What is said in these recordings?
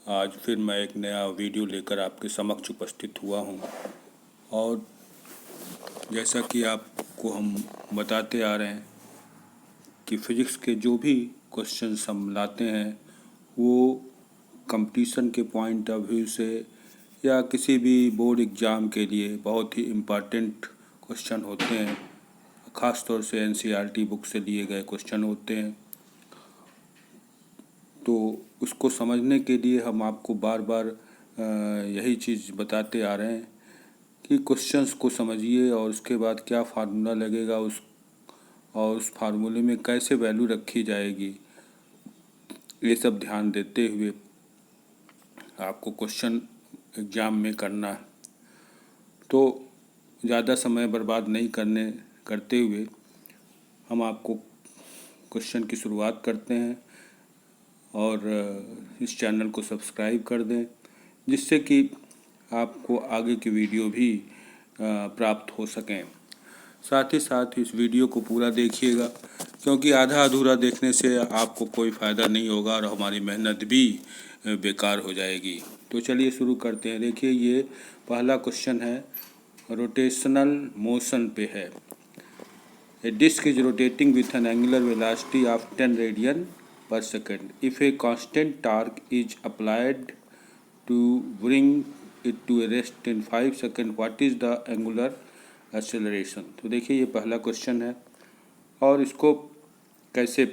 आज फिर मैं एक नया वीडियो लेकर आपके समक्ष उपस्थित हुआ हूँ। और जैसा कि आपको हम बताते आ रहे हैं कि फ़िज़िक्स के जो भी क्वेश्चंस हम लाते हैं वो कंपटीशन के पॉइंट ऑफ व्यू से या किसी भी बोर्ड एग्ज़ाम के लिए बहुत ही इम्पॉर्टेंट क्वेश्चन होते हैं। ख़ास तौर से NCERT बुक से लिए गए क्वेश्चन होते हैं। तो उसको समझने के लिए हम आपको बार बार यही चीज़ बताते आ रहे हैं कि क्वेश्चंस को समझिए और उसके बाद क्या फार्मूला लगेगा और उस फार्मूले में कैसे वैल्यू रखी जाएगी, ये सब ध्यान देते हुए आपको क्वेश्चन एग्ज़ाम में करना है। तो ज़्यादा समय बर्बाद नहीं करते हुए हम आपको क्वेश्चन की शुरुआत करते हैं और इस चैनल को सब्सक्राइब कर दें जिससे कि आपको आगे की वीडियो भी प्राप्त हो सकें। साथ ही साथ इस वीडियो को पूरा देखिएगा क्योंकि आधा अधूरा देखने से आपको कोई फ़ायदा नहीं होगा और हमारी मेहनत भी बेकार हो जाएगी। तो चलिए शुरू करते हैं। देखिए, ये पहला क्वेश्चन है, रोटेशनल मोशन पे है। A disk is rotating with an angular velocity of 10 radian per second. If a constant torque is applied to bring it to a rest in 5 seconds, what is the angular acceleration? तो देखिए, ये पहला question है और इसको कैसे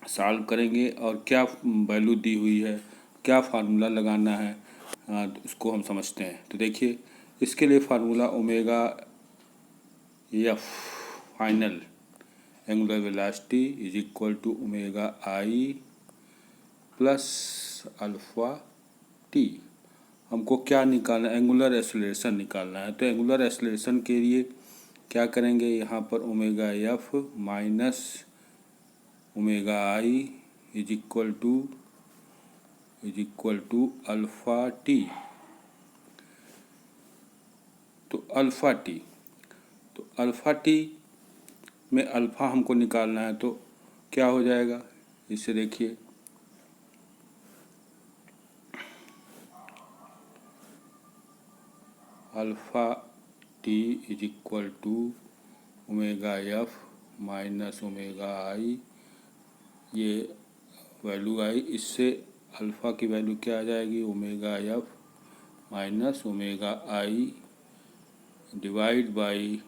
solve करेंगे और क्या वैल्यू दी हुई है, क्या फार्मूला लगाना है, उसको हम समझते हैं। तो देखिए, इसके लिए formula omega F final angular velocity is equal to omega I plus alpha T. हमको क्या निकालना, एंगुलर एक्सेलरेशन निकालना है। तो एंगुलर एक्सेलरेशन के लिए क्या करेंगे, यहाँ पर omega F minus omega I is equal to alpha T. तो अल्फ़ा टी में अल्फ़ा हमको निकालना है। तो क्या हो जाएगा, इसे देखिए, alpha T is equal to omega F minus omega I, ये वैल्यू आई। इससे अल्फ़ा की वैल्यू क्या आ जाएगी, omega F minus omega I divide by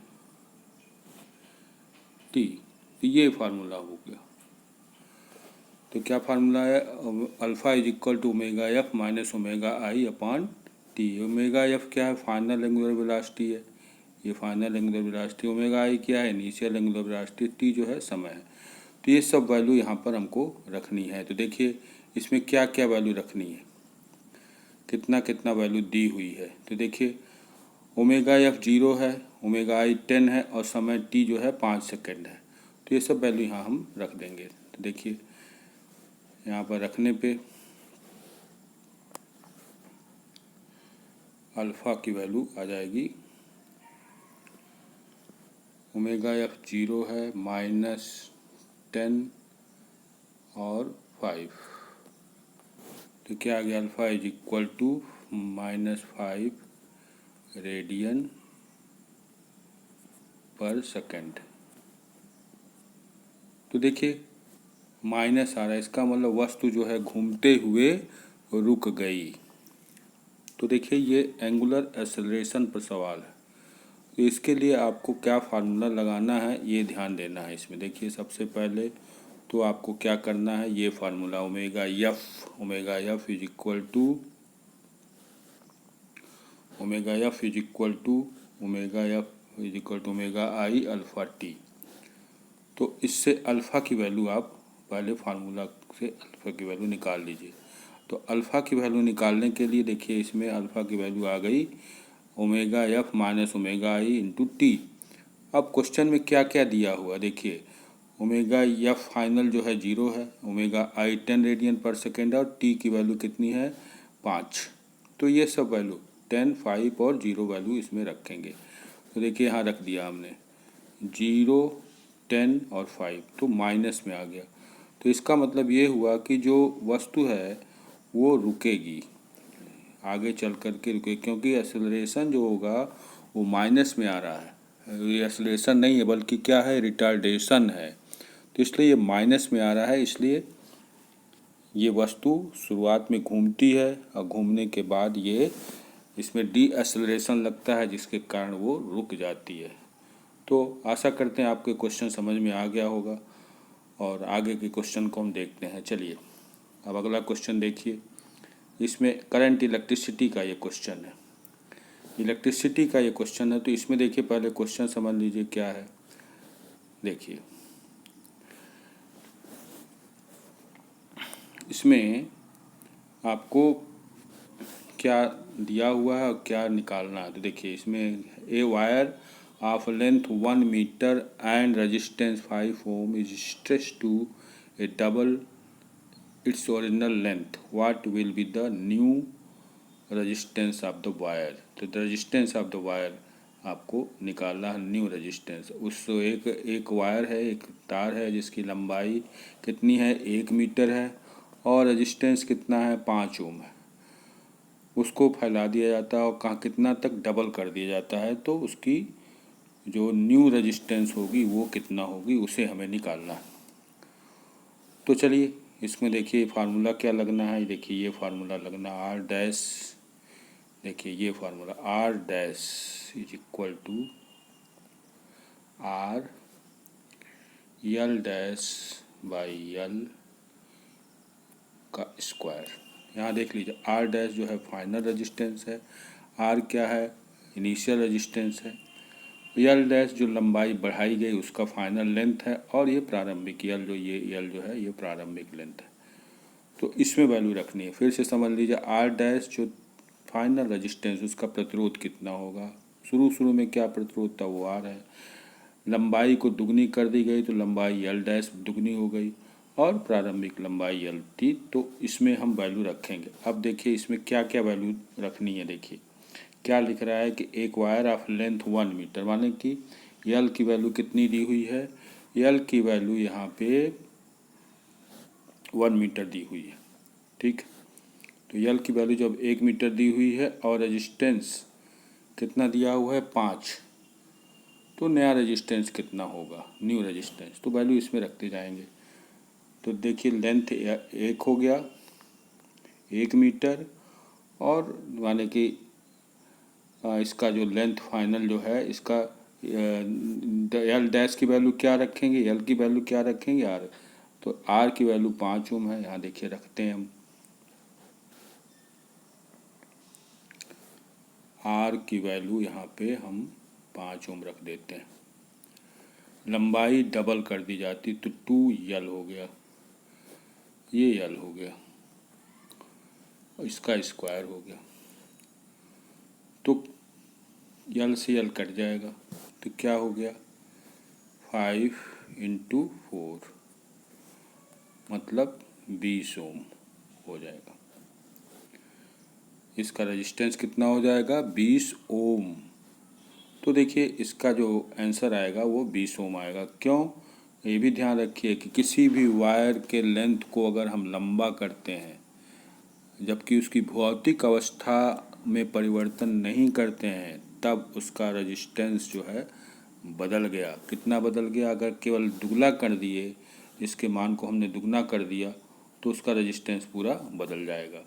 T. तो ये फार्मूला हो गया। तो क्या फार्मूला है, alpha is equal to omega F minus omega I upon T. Omega F क्या है, फाइनल एंगुलर वेलोसिटी है, ये final angular velocity. Omega I क्या है, इनिशियल एंगुलर वेलोसिटी। टी जो है समय है। तो ये सब वैल्यू यहाँ पर हमको रखनी है। तो देखिए, इसमें क्या क्या वैल्यू रखनी है, कितना कितना वैल्यू दी हुई है। तो देखिए, ओमेगा एफ 0 है, ओमेगा आई 10 है और समय टी जो है 5 सेकेंड है। तो ये सब वैल्यू यहाँ हम रख देंगे। तो देखिए, यहाँ पर रखने पे अल्फ़ा की वैल्यू आ जाएगी, ओमेगा एफ 0 है, -10 और 5। तो क्या आ गया, alpha is equal to -5 radian per second. तो देखिए, माइनस आ रहा है, इसका मतलब वस्तु जो है घूमते हुए रुक गई। तो देखिए, ये एंगुलर एक्सेलरेशन पर सवाल है। तो इसके लिए आपको क्या फार्मूला लगाना है ये ध्यान देना है। इसमें देखिए, सबसे पहले तो आपको क्या करना है, ये formula omega F is equal to omega I alpha T. तो इससे अल्फ़ा की वैल्यू आप पहले फार्मूला से अल्फ़ा की वैल्यू निकाल लीजिए। तो अल्फ़ा की वैल्यू निकालने के लिए देखिए, इसमें अल्फ़ा की वैल्यू आ गई ओमेगा एफ माइनस ओमेगा आई इंटू टी। अब क्वेश्चन में क्या क्या दिया हुआ देखिए, ओमेगा एफ फाइनल जो है 0 है, ओमेगा आई 10 रेडियन पर सेकेंड और टी की वैल्यू कितनी है, 5। तो ये सब वैल्यू 10, 5 और 0 वैल्यू इसमें रखेंगे। तो देखिए, यहाँ रख दिया हमने 0, 10 और 5, तो माइनस में आ गया। तो इसका मतलब ये हुआ कि जो वस्तु है वो रुकेगी, आगे चल कर के रुकेगी, क्योंकि एक्सेलरेशन जो होगा वो माइनस में आ रहा है। ये एक्सेलरेशन नहीं है बल्कि क्या है, रिटार्डेशन है। तो इसलिए ये माइनस में आ रहा है, इसलिए ये वस्तु शुरुआत में घूमती है और घूमने के बाद ये इसमें डी एक्सेलरेशन लगता है, जिसके कारण वो रुक जाती है। तो आशा करते हैं आपके क्वेश्चन समझ में आ गया होगा और आगे के क्वेश्चन को हम देखते हैं। चलिए अब अगला क्वेश्चन देखिए। इसमें करंट इलेक्ट्रिसिटी का ये क्वेश्चन है, इलेक्ट्रिसिटी का ये क्वेश्चन है। तो इसमें देखिए पहले क्वेश्चन समझ लीजिए क्या है। देखिए इसमें आपको क्या दिया हुआ है और क्या निकालना है। तो देखिए इसमें a wire of length 1 metre and resistance 5 ohm is stretched to a double its original length, what will be the new resistance of the wire. तो the resistance of the wire आपको निकालना है, न्यू रेजिस्टेंस। उस एक wire है, एक तार है जिसकी लंबाई कितनी है, 1 मीटर है और रेजिस्टेंस कितना है, 5 ओम है। उसको फैला दिया जाता है और कहाँ कितना तक डबल कर दिया जाता है, तो उसकी जो न्यू रेजिस्टेंस होगी वो कितना होगी, उसे हमें निकालना है। तो चलिए इसमें देखिए फार्मूला क्या लगना है। देखिए ये फार्मूला लगना आर डैश, देखिए ये formula R dash is equal to R L dash by L का स्क्वायर। यहाँ देख लीजिए आर डैश जो है फाइनल रेजिस्टेंस है, आर क्या है, इनिशियल रेजिस्टेंस है, यल डैश जो लंबाई बढ़ाई गई उसका फाइनल लेंथ है, और ये प्रारंभिक यल जो है ये प्रारंभिक लेंथ है। तो इसमें वैल्यू रखनी है। फिर से समझ लीजिए आर डैश जो फाइनल रेजिस्टेंस उसका प्रतिरोध कितना होगा, शुरू में क्या प्रतिरोध था वो आर है, लंबाई को दुगनी कर दी गई तो लंबाई यल डैश दुगनी हो गई और प्रारंभिक लंबाई यल थी। तो इसमें हम वैल्यू रखेंगे। अब देखिए इसमें क्या क्या वैल्यू रखनी है। देखिए क्या लिख रहा है कि एक वायर ऑफ लेंथ 1 मीटर, माने कि यल की वैल्यू कितनी दी हुई है, यल की वैल्यू यहाँ पे 1 मीटर दी हुई है। ठीक, तो यल की वैल्यू जब 1 मीटर दी हुई है और रेजिस्टेंस कितना दिया हुआ है, 5, तो नया रेजिस्टेंस कितना होगा, न्यू रेजिस्टेंस। तो वैल्यू इसमें रखते जाएंगे। तो देखिए लेंथ 1 हो गया, 1 मीटर, और माने कि इसका जो लेंथ फाइनल जो है इसका यल डैश की वैल्यू क्या रखेंगे, यल की वैल्यू क्या रखेंगे, आर। तो आर की वैल्यू 5 ओम है, यहाँ देखिए रखते हैं हम आर की वैल्यू यहाँ पे हम 5 ओम रख देते हैं। लंबाई डबल कर दी जाती तो 2 यल हो गया, ये यल हो गया, इसका स्क्वायर हो गया। तो यल से यल कट जाएगा तो क्या हो गया, 5 × 4 मतलब 20 ओम हो जाएगा। इसका रेजिस्टेंस कितना हो जाएगा, 20 ओम। तो देखिए इसका जो आंसर आएगा वो 20 ओम आएगा। क्यों, ये भी ध्यान रखिए कि किसी भी वायर के लेंथ को अगर हम लंबा करते हैं जबकि उसकी भौतिक अवस्था में परिवर्तन नहीं करते हैं, तब उसका रेजिस्टेंस जो है बदल गया। कितना बदल गया, अगर केवल दुगना कर दिए, इसके मान को हमने दुगना कर दिया तो उसका रेजिस्टेंस पूरा बदल जाएगा।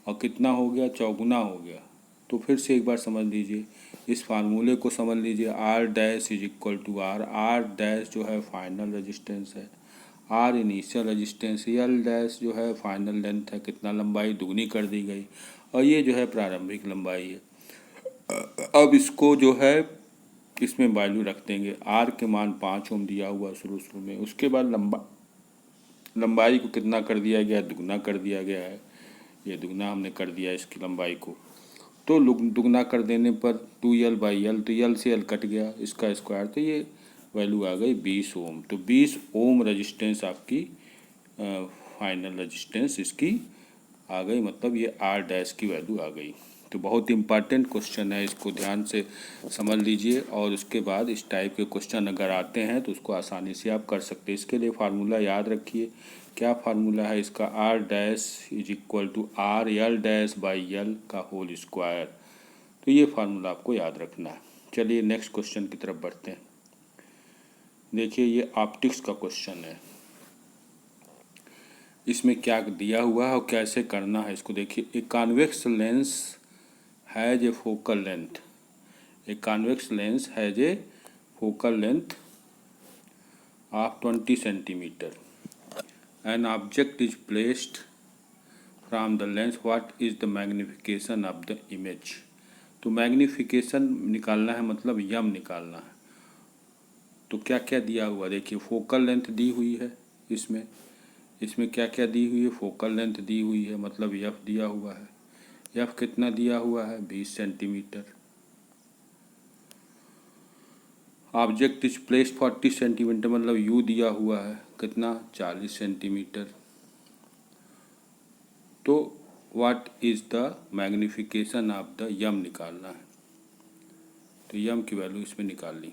और कितना हो गया, चौगुना हो गया। तो फिर से एक बार समझ लीजिए, इस फार्मूले को समझ लीजिए, R dash is equal to R, R dash जो है फाइनल रेजिस्टेंस है, R initial resistance, L dash जो है फाइनल लेंथ है, कितना लंबाई दुगनी कर दी गई, और ये जो है प्रारंभिक लंबाई है। अब इसको जो है इसमें वैल्यू रख देंगे। आर के मान 5 ओम दिया हुआ शुरू में, उसके बाद लंबाई को कितना कर दिया गया, दुगना कर दिया गया है, ये दुगना हमने कर दिया इसकी लंबाई को। तो दुगना कर देने पर 2 यल बाई यल, तो यल से यल कट गया, इसका स्क्वायर, तो ये वैल्यू आ गई 20 ओम। तो 20 ओम रेजिस्टेंस आपकी फाइनल रेजिस्टेंस इसकी आ गई, मतलब ये आर डैश की वैल्यू आ गई। तो बहुत इम्पॉर्टेंट क्वेश्चन है, इसको ध्यान से समझ लीजिए और उसके बाद इस टाइप के क्वेश्चन अगर आते हैं तो उसको आसानी से आप कर सकते हैं। इसके लिए फार्मूला याद रखिए क्या फार्मूला है इसका, R dash is equal to R L dash by L का होल स्क्वायर। तो ये फार्मूला आपको याद रखना है। चलिए नेक्स्ट क्वेश्चन की तरफ बढ़ते हैं। देखिए ये ऑप्टिक्स का क्वेश्चन है, इसमें क्या दिया हुआ है और कैसे करना है इसको देखिए। A convex lens has a focal length, a convex lens has a focal length of 20 centimeter. An object is placed from the lens. What is the magnification of the image? तो मैग्निफिकेशन निकालना है, मतलब यम निकालना है। तो क्या क्या दिया हुआ देखिए, फोकल लेंथ दी हुई है, इसमें क्या क्या दी हुई है, फोकल लेंथ दी हुई है, मतलब यफ दिया हुआ है। यफ कितना दिया हुआ है, 20 centimetre. Object is placed 40 centimetre, मतलब यू दिया हुआ है कितना, 40 सेंटीमीटर। तो what is the magnification of the यम निकालना है। तो यम की वैल्यू इसमें निकाल ली।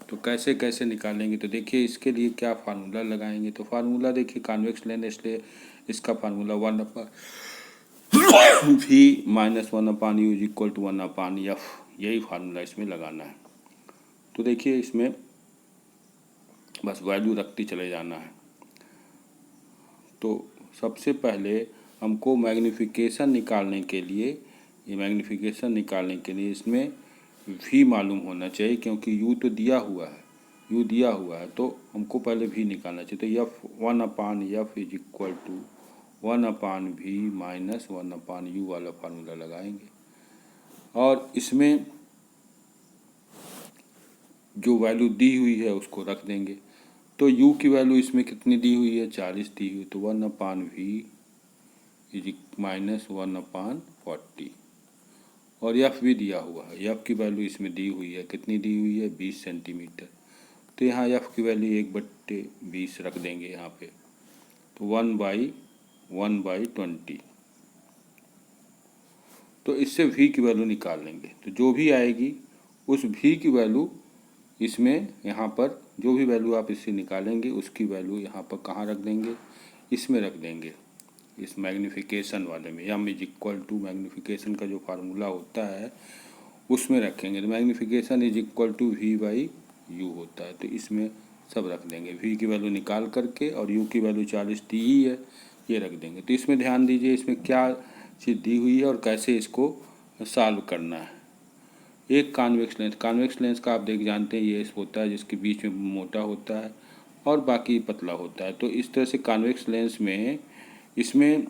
तो कैसे कैसे निकालेंगे, तो देखिए इसके लिए क्या फार्मूला लगाएंगे। तो फार्मूला देखिए कॉन्वेक्स लेंस, इसलिए इसका formula 1/v minus 1/u is equal to 1/f, यही फार्मूला इसमें लगाना है। तो देखिए इसमें बस वैल्यू रखते चले जाना है। तो सबसे पहले हमको मैग्निफिकेशन निकालने के लिए, इसमें v मालूम होना चाहिए, क्योंकि u तो दिया हुआ है, तो हमको पहले v निकालना चाहिए। तो f 1/f is equal to 1/v minus 1/u वाला फार्मूला लगाएंगे। और इसमें जो वैल्यू दी हुई है उसको रख देंगे। तो u की वैल्यू इसमें कितनी दी हुई है, 40 दी हुई, तो 1/v इज माइनस 1/40। और एफ भी दिया हुआ है, एफ की वैल्यू इसमें दी हुई है, कितनी दी हुई है, 20 सेंटीमीटर। तो यहाँ एफ की वैल्यू 1/20 रख देंगे यहाँ पे। तो 1/20। तो इससे v की वैल्यू निकाल लेंगे। तो जो भी आएगी उस v की वैल्यू इसमें, यहाँ पर जो भी वैल्यू आप इससे निकालेंगे उसकी वैल्यू यहाँ पर कहाँ रख देंगे, इसमें रख देंगे, इस मैग्निफिकेशन वाले में। यम इज इक्वल टू मैग्निफिकेशन का जो फार्मूला होता है उसमें रखेंगे। तो magnification is equal to v/u होता है, तो इसमें सब रख देंगे। v की वैल्यू निकाल करके और u की वैल्यू 40 दी ही है, ये रख देंगे। तो इसमें ध्यान दीजिए इसमें क्या चीज़ दी हुई है और कैसे इसको सॉल्व करना है। एक कॉन्वेक्स लेंस का आप जानते हैं ये होता है जिसके बीच में मोटा होता है और बाकी पतला होता है। तो इस तरह से कॉन्वेक्स लेंस में इसमें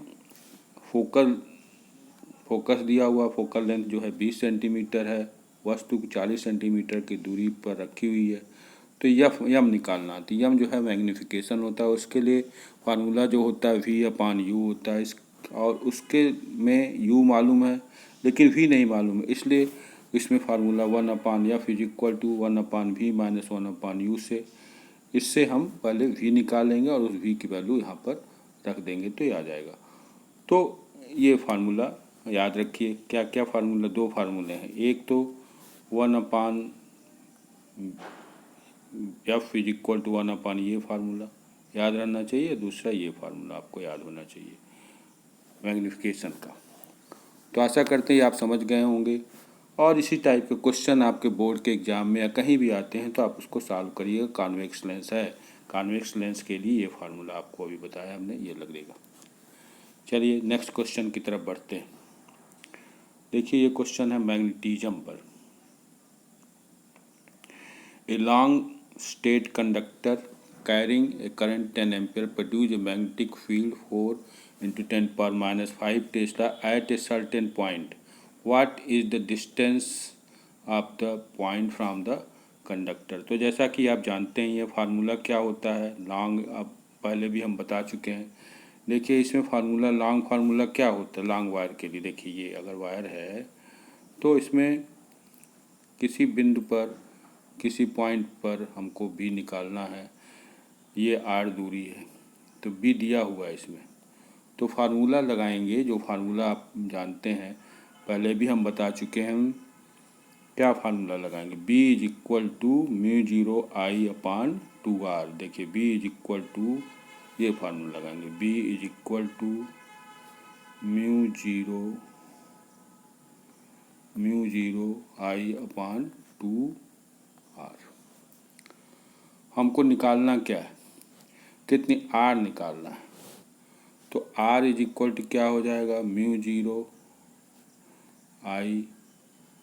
फोकस दिया हुआ, फोकल लेंथ जो है 20 सेंटीमीटर है, वस्तु 40 सेंटीमीटर की दूरी पर रखी हुई है। तो यम निकालना, तो यम जो है मैग्निफिकेशन होता है, उसके लिए फार्मूला जो होता है v/u होता है। और उसके में u मालूम है लेकिन v नहीं मालूम है, इसलिए इसमें formula 1/f is equal to 1/v minus 1/u से, इससे हम पहले v निकालेंगे और उस v की वैल्यू यहाँ पर रख देंगे तो ये आ जाएगा। तो ये फार्मूला याद रखिए। क्या क्या फार्मूला, दो फार्मूले हैं, एक तो 1/f इज इक्वल टू 1/, ये फार्मूला याद रहना चाहिए, दूसरा ये फार्मूला आपको याद होना चाहिए मैग्निफिकेशन का। तो आशा करते हैं आप समझ गए होंगे। और इसी टाइप के क्वेश्चन आपके बोर्ड के एग्ज़ाम में या कहीं भी आते हैं तो आप उसको सॉल्व करिएगा। कॉन्वेक्स लेंस है, कॉन्वेक्स लेंस के लिए ये फार्मूला आपको अभी बताया हमने, ये लग देगा। चलिए नेक्स्ट क्वेश्चन की तरफ बढ़ते हैं। देखिए ये क्वेश्चन है मैग्नेटिज्म पर। A long straight conductor carrying a current 10 ampere produce a magnetic field 4 × 10⁻⁵ tesla at a certain point. What is the distance of the point from the conductor? तो जैसा कि आप जानते हैं ये फार्मूला क्या होता है, लॉन्ग, अब पहले भी हम बता चुके हैं। देखिए इसमें फार्मूला, लॉन्ग फार्मूला क्या होता है लॉन्ग वायर के लिए। देखिए ये अगर वायर है तो इसमें किसी बिंदु पर, किसी पॉइंट पर हमको b निकालना है, ये r दूरी है, तो b दिया हुआ है इसमें। तो फार्मूला लगाएंगे, जो फार्मूला आप जानते हैं, पहले भी हम बता चुके हैं। क्या फार्मूला लगाएंगे, b is equal to μ0I/2r। देखिए b इज इक्वल टू ये फार्मूला लगाएंगे, B is equal to mu zero I upon 2R। हमको निकालना क्या है, कितनी R निकालना है। तो R इज इक्वल टू क्या हो जाएगा, mu zero I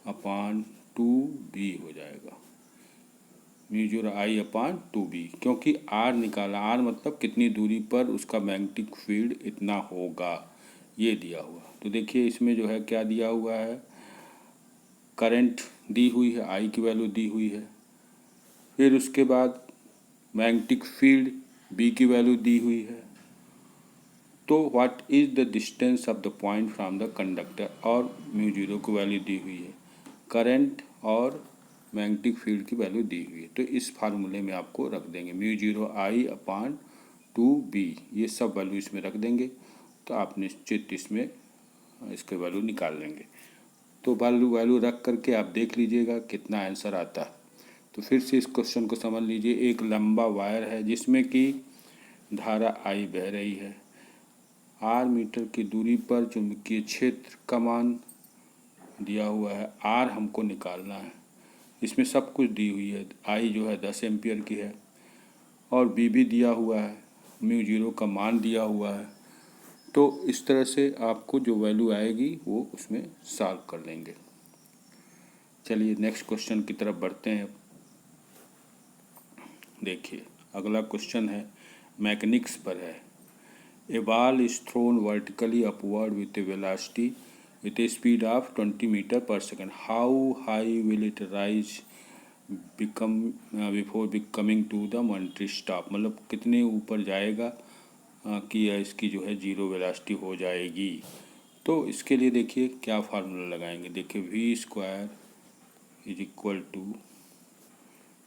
upon 2B हो जाएगा, mu zero I upon 2B, क्योंकि R निकाला, R मतलब कितनी दूरी पर उसका मैग्नेटिक फील्ड इतना होगा, ये दिया हुआ। तो देखिए इसमें जो है क्या दिया हुआ है, करंट दी हुई है, I की वैल्यू दी हुई है, फिर उसके बाद मैग्नेटिक फील्ड B की वैल्यू दी हुई है। तो what is the distance of the point from the conductor, और म्यू जीरो की वैल्यू दी हुई है, करंट और मैग्नेटिक फील्ड की वैल्यू दी हुई है। तो इस फार्मूले में आपको रख देंगे mu zero I upon 2B, ये सब वैल्यू इसमें रख देंगे, तो आप निश्चित इसमें इसके वैल्यू निकाल लेंगे। तो वैल्यू रख करके आप देख लीजिएगा कितना आंसर आता है। तो फिर से इस क्वेश्चन को समझ लीजिए, एक लंबा वायर है जिसमें कि धारा I बह रही है, R मीटर की दूरी पर चुंबकीय क्षेत्र का मान दिया हुआ है, R हमको निकालना है, इसमें सब कुछ दी हुई है, I जो है 10 एम्पियर की है और B भी दिया हुआ है, म्यू जीरो का मान दिया हुआ है। तो इस तरह से आपको जो वैल्यू आएगी वो उसमें सॉल्व कर लेंगे। चलिए नेक्स्ट क्वेश्चन की तरफ बढ़ते हैं। देखिए अगला क्वेश्चन है, मैकेनिक्स पर है। A ball is thrown vertically upward with a velocity with a speed of 20 meter per second. How high will it rise before coming to the momentary stop? मतलब कितने ऊपर जाएगा कि इसकी जो है जीरो वेलोसिटी हो जाएगी। तो इसके लिए देखिए क्या फार्मूला लगाएंगे, देखिए v square is equal to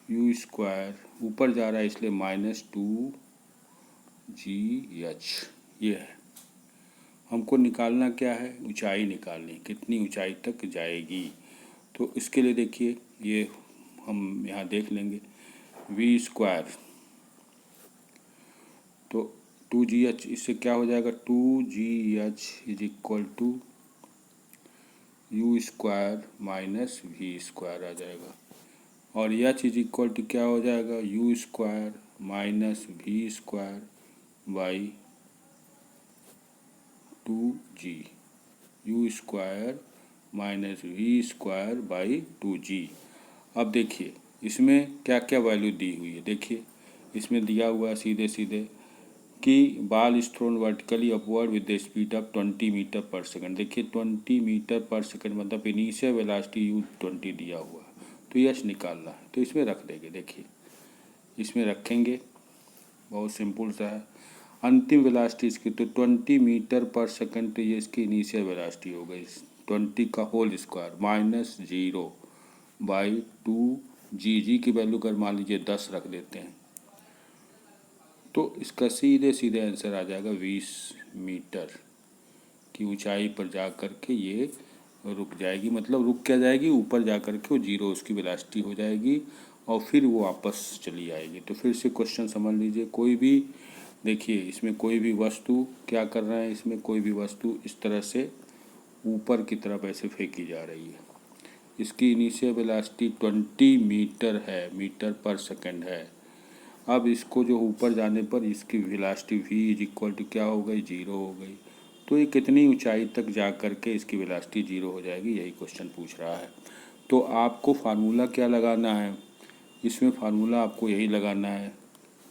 u square, ऊपर जा रहा है इसलिए -2GH, ये है। हमको निकालना क्या है, ऊंचाई निकालनी, कितनी ऊंचाई तक जाएगी। तो इसके लिए देखिए ये हम यहाँ देख लेंगे, वी स्क्वायर तो 2GH, इससे क्या हो जाएगा, 2GH is equal to u square minus v square आ जाएगा, और H इज इक्वल टू क्या हो जाएगा, u square minus v square by 2G, u square minus v square by 2G। अब देखिए इसमें क्या क्या वैल्यू दी हुई है, देखिए इसमें दिया हुआ है सीधे सीधे कि ball is thrown vertically upward with the speed of 20 metre per second. देखिए 20 मीटर पर सेकंड मतलब इनिशियल वेलोसिटी यू 20 दिया हुआ है, तो यश निकालना है, तो इसमें रख देंगे। देखिए इसमें रखेंगे, बहुत सिंपल सा है, अंतिम वेलोसिटी इसकी तो 20 मीटर पर सेकंड, तो ये इसकी इनिशियल वेलोसिटी हो गई 20 का whole square minus 0 by 2G की वैल्यू कर मान लीजिए 10 रख देते हैं, तो इसका सीधे सीधे आंसर आ जाएगा 20 मीटर की ऊंचाई पर जा कर के ये रुक जाएगी, मतलब रुक क्या जाएगी, ऊपर जा कर के वो जीरो उसकी वेलोसिटी हो जाएगी और फिर वो वापस चली आएगी। तो फिर से क्वेश्चन समझ लीजिए, कोई भी देखिए इसमें कोई भी वस्तु क्या कर रहा है, इसमें कोई भी वस्तु इस तरह से ऊपर की तरफ ऐसे फेंकी जा रही है, इसकी इनिशियल वेलोसिटी 20 मीटर है, मीटर पर सेकंड है। अब इसको जो ऊपर जाने पर इसकी velocity v is equal to क्या हो गई, 0 हो गई। तो ये कितनी ऊंचाई तक जा कर के इसकी वेलोसिटी 0 हो जाएगी, यही क्वेश्चन पूछ रहा है। तो आपको फार्मूला क्या लगाना है, इसमें फार्मूला आपको यही लगाना है,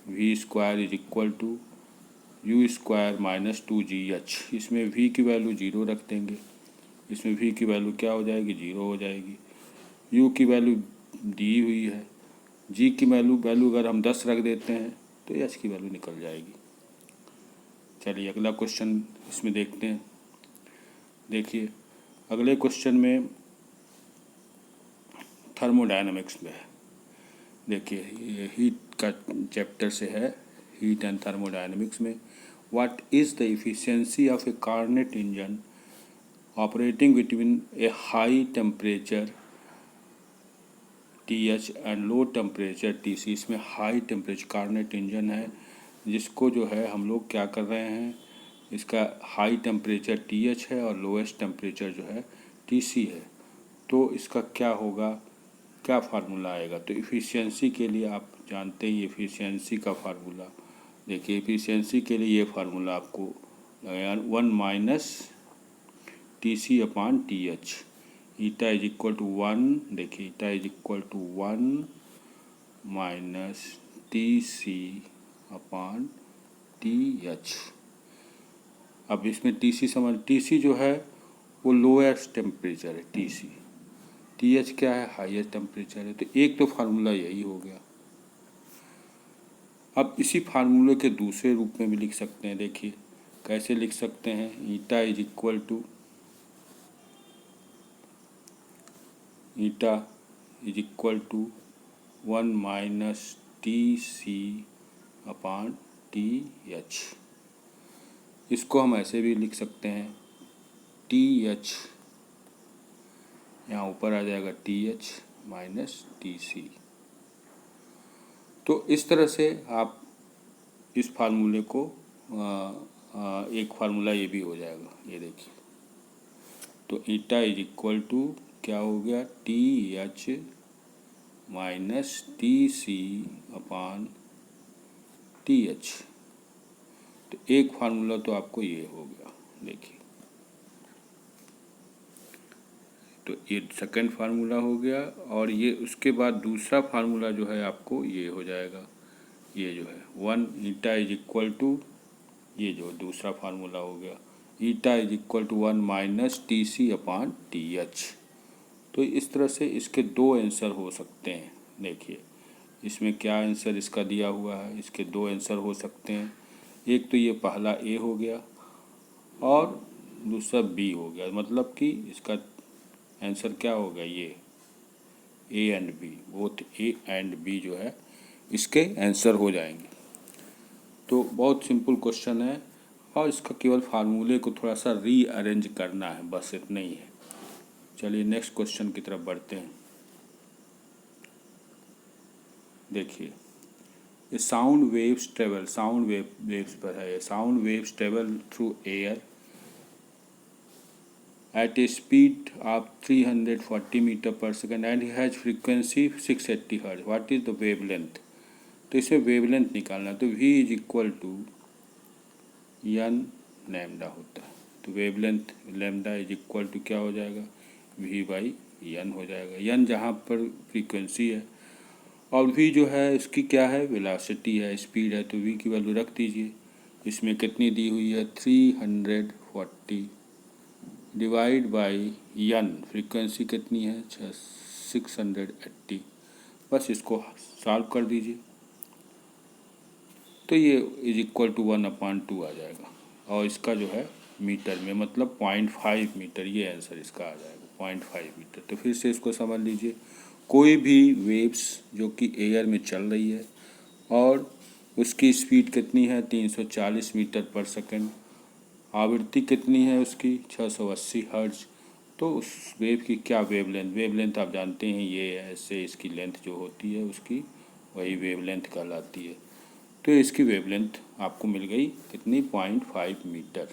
v square is equal to u square minus 2GH। इसमें v की वैल्यू 0 रख देंगे, इसमें v की वैल्यू क्या हो जाएगी, 0 हो जाएगी, u की वैल्यू दी हुई है, g की वैल्यू अगर हम 10 रख देते हैं तो h की वैल्यू निकल जाएगी। चलिए अगला क्वेश्चन इसमें देखते हैं। देखिए अगले क्वेश्चन में थर्मोडायनामिक्स में है, देखिए ये हीट का चैप्टर से है, हीट एंड थर्मोडायनामिक्स में what is the efficiency of a Carnot engine operating between a high temperature TH and low temperature TC। इसमें हाई टेम्परेचर कार्नेट इंजन है जिसको जो है हम लोग क्या कर रहे हैं, इसका हाई टेम्परेचर TH है और लोएस्ट टेम्परेचर जो है TC है। तो इसका क्या होगा, क्या फार्मूला आएगा? तो इफ़िशियंसी के लिए आप जानते ही इफ़िशियंसी का फार्मूला, देखिए इफ़िशियंसी के लिए ये फार्मूला आपको 1 minus TC upon TH, eta is equal to 1, देखिए eta is equal to 1 minus TC upon TH। अब इसमें TC समझ, TC जो है वो लोएस्ट टेम्परेचर है TC, TH क्या है, हाईएस्ट टेम्परेचर है। तो एक तो फार्मूला यही हो गया। अब इसी फार्मूले के दूसरे रूप में भी लिख सकते हैं, देखिए कैसे लिख सकते हैं, eta is equal to 1 minus TC upon TH। इसको हम ऐसे भी लिख सकते हैं, TH यहाँ ऊपर आ जाएगा TH माइनस TC। तो इस तरह से आप इस फार्मूले को एक फार्मूला ये भी हो जाएगा, ये देखिए। तो ईटा इज इक्वल टू क्या हो गया, TH minus TC upon TH। तो एक फार्मूला तो आपको ये हो गया, देखिए। तो ये सेकंड फार्मूला हो गया, और ये उसके बाद दूसरा फार्मूला जो है आपको ये हो जाएगा, ये जो है 1 ईटा इज इक्वल टू, ये जो दूसरा फार्मूला हो गया, eta is equal to 1 minus TC upon TH। तो इस तरह से इसके दो आंसर हो सकते हैं। देखिए इसमें क्या आंसर इसका दिया हुआ है, इसके दो आंसर हो सकते हैं। एक तो ये पहला A हो गया और दूसरा B हो गया, मतलब कि इसका आंसर क्या होगा, ये A and B, both A and B जो है इसके आंसर हो जाएंगे। तो बहुत सिंपल क्वेश्चन है, और इसका केवल फार्मूले को थोड़ा सा रीअरेंज करना है, बस इतना ही है। चलिए नेक्स्ट क्वेश्चन की तरफ बढ़ते हैं। देखिए ये sound waves travel, sound waves पर है, sound waves travel through air at a speed of 340 metre per second and has frequency 680 hertz. What is the wavelength? तो इसमें वेवलेंथ निकालना है, तो V is equal to n lambda होता है। तो wavelength lambda is equal to क्या हो जाएगा, V बाई n हो जाएगा। n जहाँ पर फ्रीक्वेंसी है और V जो है इसकी क्या है, वेलोसिटी है, स्पीड है, तो V की वैल्यू रख दीजिए। इसमें कितनी दी हुई है, 340 डिवाइड बाई n, फ्रीक्वेंसी कितनी है 680। बस इसको सॉल्व कर दीजिए, तो ये इज इक्वल टू 1/2 आ जाएगा, और इसका जो है मीटर में मतलब 0.5 मीटर, ये आंसर इसका आ जाएगा 0.5 मीटर। तो फिर से इसको समझ लीजिए, कोई भी वेव्स जो कि एयर में चल रही है और उसकी स्पीड कितनी है 340 मीटर पर सेकंड, आवृत्ति कितनी है उसकी 680 हर्ट्ज, तो उस वेव की क्या वेवलेंथ, वेवलेंथ आप जानते हैं ये ऐसे इसकी लेंथ जो होती है उसकी वही वेवलेंथ कहलाती है। तो इसकी वेवलेंथ आपको मिल गई कितनी, 0.5 मीटर।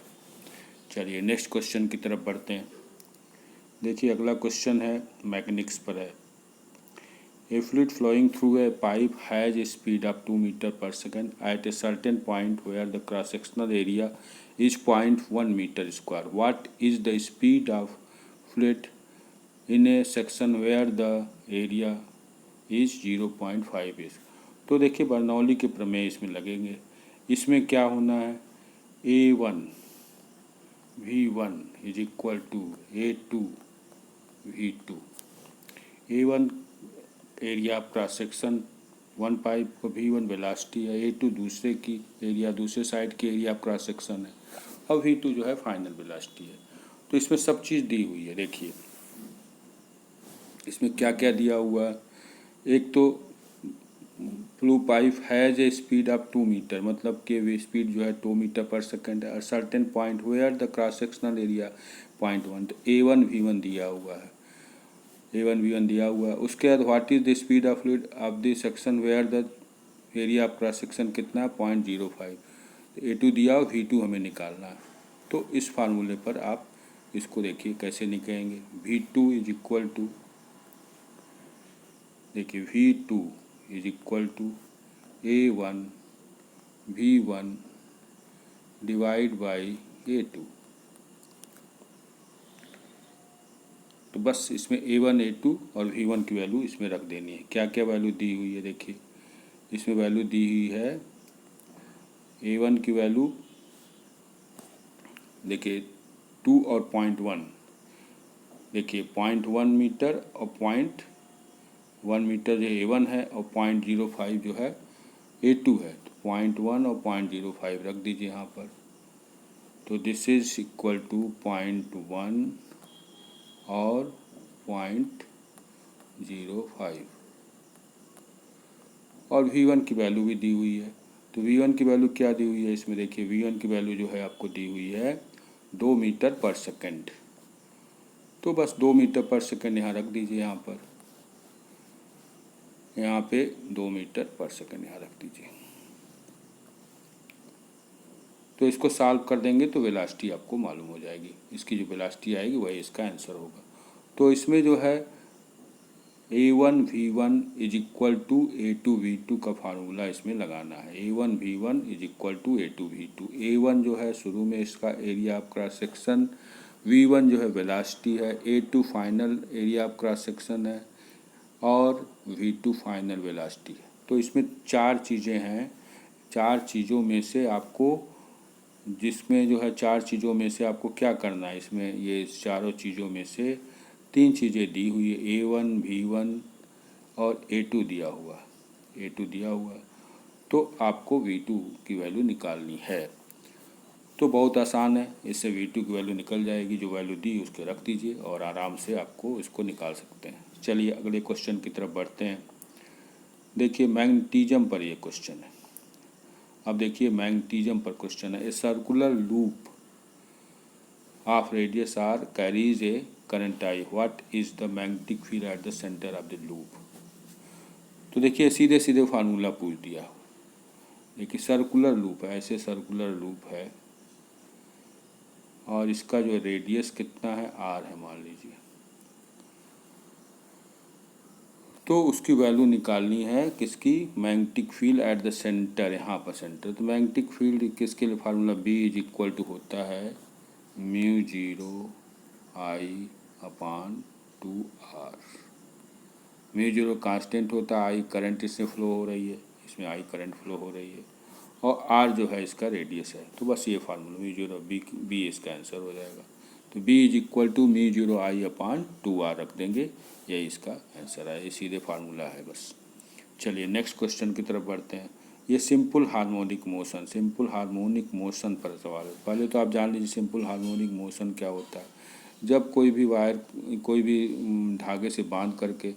चलिए नेक्स्ट क्वेश्चन की तरफ बढ़ते हैं। देखिए अगला क्वेश्चन है मैकेनिक्स पर है। A fluid flowing through a pipe has a speed of 2 meter per second at a certain point where the cross-sectional area is 0.1 meter square. What is the speed of fluid in a section where the area is 0.5 is? तो देखिए Bernoulli के प्रमेय इसमें लगेंगे। इसमें क्या होना है, A1 V1 is equal to A2 V2। A1 area of cross section, one pipe को V1 वेलोसिटी है, A2 दूसरे की एरिया, दूसरे साइड की एरिया ऑफ क्रॉस सेक्शन है, और V2 जो है फाइनल वेलोसिटी है। तो इसमें सब चीज़ दी हुई है। देखिए इसमें क्या क्या दिया हुआ है, एक तो flow pipe has a speed of 2 metre, मतलब कि वे स्पीड जो है 2 मीटर पर सेकेंड है, certain point where the cross sectional area 0.1। तो A1 V1 दिया हुआ है, A1 V1 दिया हुआ है। उसके बाद what is the speed of fluid of the section where the area of cross section कितना है 0.05। तो A2 दिया और V2 हमें निकालना है। तो इस फार्मूले पर आप इसको देखिए कैसे निकालेंगे। V2 इज इक्वल टू, देखिए V2 is equal to A1 V1 divide by A2। तो बस इसमें A1 A2 और V1 की वैल्यू इसमें रख देनी है। क्या क्या वैल्यू दी हुई है देखिए, इसमें वैल्यू दी हुई है A1 की वैल्यू देखिए 2 और 0.1, देखिए 0.1 मीटर और 0.1 मीटर जो A1 है और 0.05 जो है A2 है। तो 0.1 और 0.05 रख दीजिए यहाँ पर। तो दिस इज इक्वल टू 0.1 और 0.05 और V1 की वैल्यू भी दी हुई है। तो V1 की वैल्यू क्या दी हुई है इसमें देखिए, V1 की वैल्यू जो है आपको दी हुई है 2 मीटर पर सेकंड। तो बस 2 मीटर पर सेकंड यहाँ रख दीजिए, यहाँ पे 2 मीटर पर सेकंड यहाँ रख दीजिए। तो इसको सॉल्व कर देंगे तो वेलोसिटी आपको मालूम हो जाएगी। इसकी जो वेलोसिटी आएगी वही इसका आंसर होगा। तो इसमें जो है A1 V1 is equal to A2 V2 का फार्मूला इसमें लगाना है। A1 V1 is equal to A2 V2। A1 जो है शुरू में इसका area of cross section, V1 जो है वेलोसिटी है, A2 final area of cross section है और V2 फाइनल वेलोसिटी है। तो इसमें 4 चीज़ें हैं। 4 चीज़ों में से आपको, जिसमें जो है 4 चीज़ों में से आपको क्या करना है, इसमें ये चारों चीज़ों में से 3 चीज़ें दी हुई है, A1 V1 और A2 दिया हुआ, A2 दिया हुआ। तो आपको V2 की वैल्यू निकालनी है। तो बहुत आसान है, इससे V2 की वैल्यू निकल जाएगी। जो वैल्यू दी उसके रख दीजिए और आराम से आपको इसको निकाल सकते हैं। चलिए अगले क्वेश्चन की तरफ बढ़ते हैं। देखिए मैग्नेटिज्म पर ये क्वेश्चन है। अब देखिए मैग्नेटिज्म पर क्वेश्चन है। A circular loop of radius R carries a current I, what is the magnetic field at the centre of the loop. तो देखिए सीधे सीधे फार्मूला पूछ दिया। देखिए सर्कुलर लूप है, ऐसे सर्कुलर लूप है और इसका जो रेडियस कितना है आर है मान लीजिए। तो उसकी वैल्यू निकालनी है किसकी, magnetic field at the centre, यहाँ पर सेंटर। तो मैग्नेटिक फील्ड किसके लिए formula B is equal to होता है μ0 I/2R। μ0 कांस्टेंट होता है, I करंट इससे फ्लो हो रही है, इसमें I करंट फ्लो हो रही है और R जो है इसका रेडियस है। तो बस ये फार्मूला μ0 B इसका आंसर हो जाएगा। तो B is equal to μ0 I/2R रख देंगे, यही इसका आंसर है। ये सीधे फार्मूला है बस। चलिए नेक्स्ट क्वेश्चन की तरफ बढ़ते हैं। ये simple harmonic motion, simple harmonic motion पर सवाल है। पहले तो आप जान लीजिए सिंपल हार्मोनिक मोशन क्या होता है। जब कोई भी वायर, कोई भी धागे से बांध करके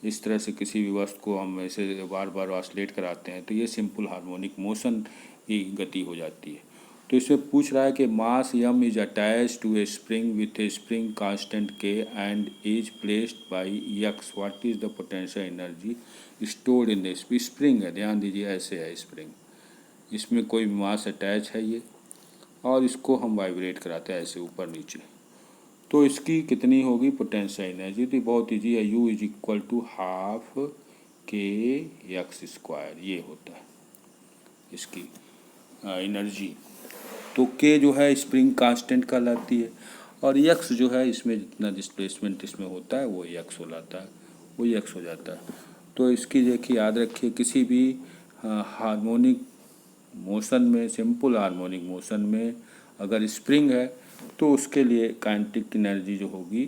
इस तरह से किसी भी वस्तु को हम ऐसे बार बार ऑसिलेट कराते हैं तो ये सिंपल हार्मोनिक मोशन की गति हो जाती है। तो इसमें पूछ रहा है कि mass m is attach to a spring with a spring constant k and is placed by x, what is the potential energy stored in the spring है। ध्यान दीजिए ऐसे है स्प्रिंग, इसमें कोई मास अटैच है ये और इसको हम वाइब्रेट कराते हैं ऐसे ऊपर नीचे। तो इसकी कितनी होगी पोटेंशियल एनर्जी, तो बहुत ईजी है, U is equal to half kx², ये होता है इसकी एनर्जी। तो K जो है स्प्रिंग कांस्टेंट कहलाती है और x जो है इसमें जितना डिस्प्लेसमेंट इसमें होता है वो x हो जाता है, वो x हो जाता है। तो इसकी देखिए याद रखिए, किसी भी हार्मोनिक मोशन में, सिंपल हार्मोनिक मोशन में अगर स्प्रिंग है तो उसके लिए काइनेटिक एनर्जी जो होगी,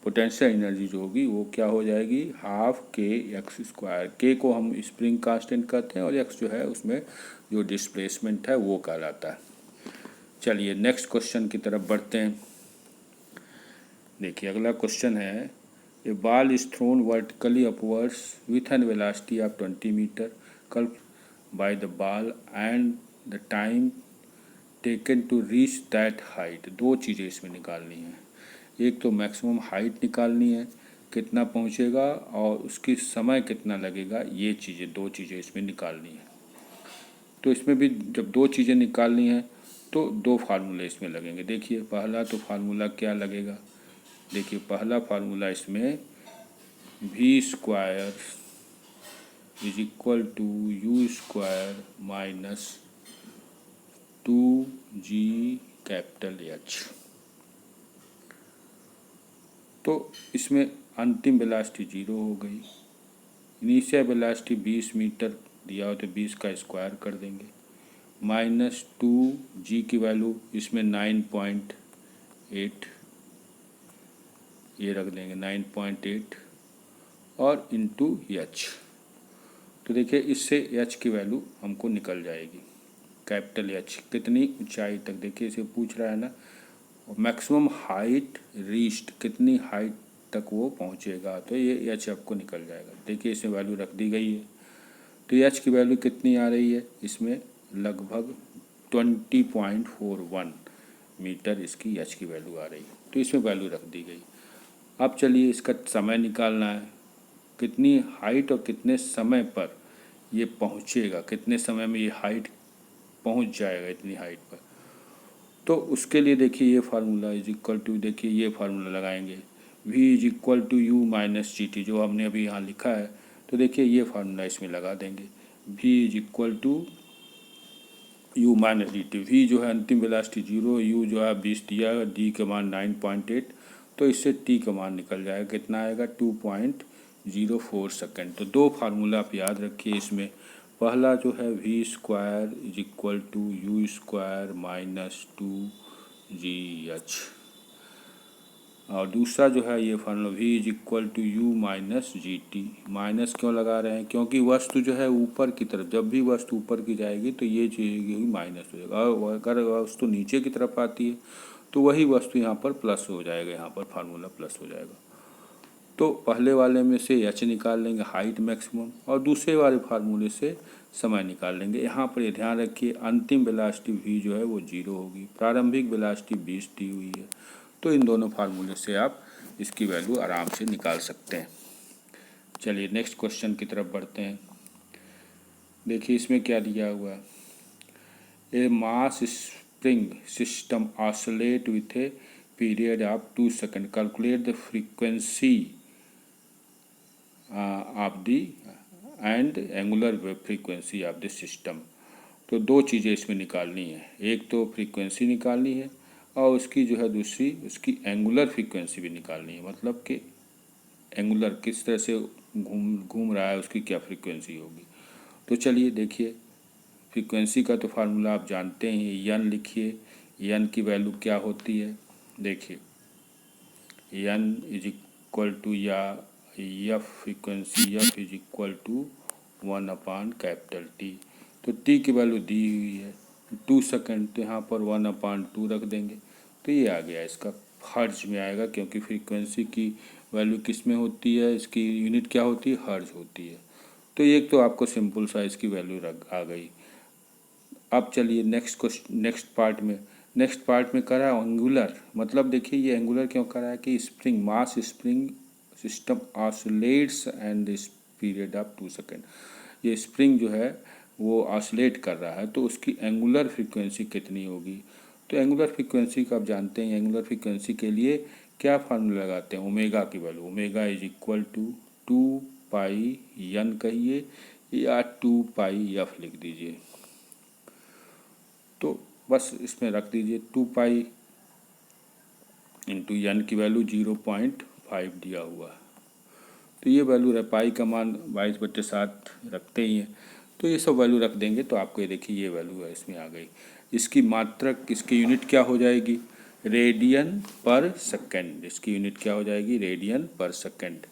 पोटेंशियल एनर्जी जो होगी वो क्या हो जाएगी, हाफ kx²। K को हम स्प्रिंग कांस्टेंट कहते हैं और x जो है उसमें जो डिस्प्लेसमेंट है वो कहलाता है। चलिए नेक्स्ट क्वेश्चन की तरफ बढ़ते हैं। देखिए अगला क्वेश्चन है, a ball is thrown vertically upwards with an velocity of 20 metre, calculate by the ball and the time taken to reach that height. दो चीज़ें इसमें निकालनी है, एक तो मैक्सिमम हाइट निकालनी है, कितना पहुंचेगा और उसकी समय कितना लगेगा, ये चीज़ें 2 चीज़ें इसमें निकालनी है। तो इसमें भी जब 2 चीज़ें निकालनी है तो 2 फार्मूले इसमें लगेंगे। देखिए पहला तो फार्मूला क्या लगेगा, देखिए पहला फार्मूला इसमें v square is equal to u square minus 2g capital H। तो इसमें अंतिम वेलोसिटी 0 हो गई। इनिशियल वेलोसिटी 20 मीटर दिया हो तो 20 का स्क्वायर कर देंगे, माइनस 2g की वैल्यू इसमें 9.8 ये रख देंगे 9.8 और इंटू H। तो देखिए इससे H की वैल्यू हमको निकल जाएगी, कैपिटल H कितनी ऊंचाई तक, देखिए इसे पूछ रहा है ना, मैक्सिमम हाइट रीच्ड कितनी हाइट तक वो पहुंचेगा, तो ये H आपको निकल जाएगा। देखिए इसमें वैल्यू रख दी गई है। तो H की वैल्यू कितनी आ रही है, इसमें लगभग 20.41 मीटर इसकी H की वैल्यू आ रही है। तो इसमें वैल्यू रख दी गई। अब चलिए इसका समय निकालना है, कितनी हाइट और कितने समय पर ये पहुंचेगा, कितने समय में ये हाइट पहुंच जाएगा इतनी हाइट पर। तो उसके लिए देखिए ये फार्मूला इज इक्वल टू, देखिए ये फार्मूला लगाएंगे v is equal to u minus g t, जो हमने अभी यहाँ लिखा है। तो देखिए ये फार्मूला इसमें लगा देंगे, v is equal to u minus g t. V जो है अंतिम वेलोसिटी 0, यू जो है 20 दिया है, डी का मान 9.8, तो इससे टी का मान निकल जाएगा, कितना आएगा 2.04 सेकेंड। तो 2 फार्मूला आप याद रखिए इसमें। पहला जो है v square is equal to u square minus 2gh, और दूसरा जो है ये formula v is equal to u minus g t. Minus क्यों लगा रहे हैं, क्योंकि वस्तु जो है ऊपर की तरफ, जब भी वस्तु ऊपर की जाएगी तो ये चीज़ माइनस हो जाएगा, और अगर वस्तु नीचे की तरफ आती है तो वही वस्तु यहाँ पर प्लस हो जाएगा, यहाँ पर फार्मूला प्लस हो जाएगा। तो पहले वाले में से H निकाल लेंगे हाइट मैक्सिमम, और दूसरे वाले फार्मूले से समय निकाल लेंगे। यहाँ पर ये ध्यान रखिए अंतिम वेलोसिटी v जो है वो 0 होगी, प्रारंभिक वेलोसिटी 20 दी हुई है। तो इन दोनों फार्मूले से आप इसकी वैल्यू आराम से निकाल सकते हैं। चलिए नेक्स्ट क्वेश्चन की तरफ बढ़ते हैं। देखिए इसमें क्या दिया हुआ है, a mass spring system oscillate with a period of 2 second, calculate the frequency of the and angular frequency of the system. तो 2 चीज़ें इसमें निकालनी है, एक तो फ्रीक्वेंसी निकालनी है और उसकी जो है दूसरी उसकी एंगुलर फ्रीक्वेंसी भी निकालनी है, मतलब कि एंगुलर किस तरह से घूम रहा है उसकी क्या फ्रीक्वेंसी होगी। तो चलिए देखिए फ्रीक्वेंसी का तो फार्मूला आप जानते हैं, यन लिखिए, यन की वैल्यू क्या होती है, देखिए यन इज इक्वल टू या f frequency f is equal to 1 upon capital T. तो टी की वैल्यू दी हुई है 2 सेकेंड, तो यहाँ पर 1/2 रख देंगे। तो ये आ गया, इसका हर्ज में आएगा, क्योंकि फ्रीक्वेंसी की वैल्यू किस में होती है, इसकी यूनिट क्या होती है, हर्ज होती है। तो एक तो आपको सिंपल सा इसकी वैल्यू आ गई। अब चलिए नेक्स्ट पार्ट में करा एंगुलर, मतलब देखिए ये एंगुलर क्यों करा है कि spring mass spring system oscillates and this period of 2 second. ये स्प्रिंग जो है वो ऑसिलेट कर रहा है, तो उसकी एंगुलर फ्रीक्वेंसी कितनी होगी। तो एंगुलर फ्रीक्वेंसी को आप जानते हैं, एंगुलर फ्रीक्वेंसी के लिए क्या फार्मूला लगाते हैं, ओमेगा की वैल्यू, omega is equal to 2 pi n कहिए या 2 पाई एफ लिख दीजिए। तो बस इसमें रख दीजिए 2 पाई इंटू यन की वैल्यू 0.5 दिया हुआ है। तो ये वैल्यू है, पाई का मान 22/7 रखते ही हैं, तो ये सब वैल्यू रख देंगे। तो आपको ये देखिए ये वैल्यू है इसमें आ गई। इसकी मात्रक, इसकी यूनिट क्या हो जाएगी, रेडियन पर सेकेंड। इसकी यूनिट क्या हो जाएगी, रेडियन पर सेकेंड।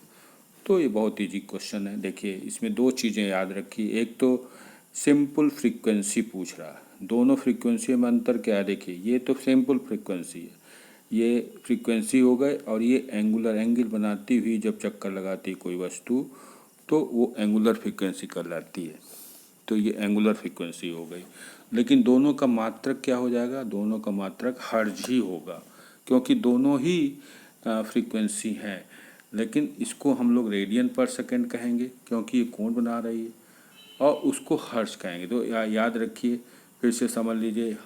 तो ये बहुत ईजी क्वेश्चन है। देखिए इसमें 2 चीज़ें याद रखिए, एक तो सिंपल फ्रीक्वेंसी पूछ रहा है, दोनों फ्रीक्वेंसी में अंतर क्या है, देखिए ये तो सिंपल फ्रीक्वेंसी है, ये फ्रीक्वेंसी हो गए, और ये एंगुलर एंगल बनाती हुई जब चक्कर लगाती है कोई वस्तु तो वो एंगुलर फ्रीक्वेंसी कहलाती है। तो ये एंगुलर फ्रीक्वेंसी हो गई, लेकिन दोनों का मात्रक क्या हो जाएगा, दोनों का मात्रक हर्ज ही होगा, क्योंकि दोनों ही फ्रीक्वेंसी हैं। लेकिन इसको हम लोग रेडियन पर सेकेंड कहेंगे क्योंकि ये कोण बना रही है, और उसको हर्ट्ज कहेंगे। तो याद रखिए, फिर से समझ लीजिए,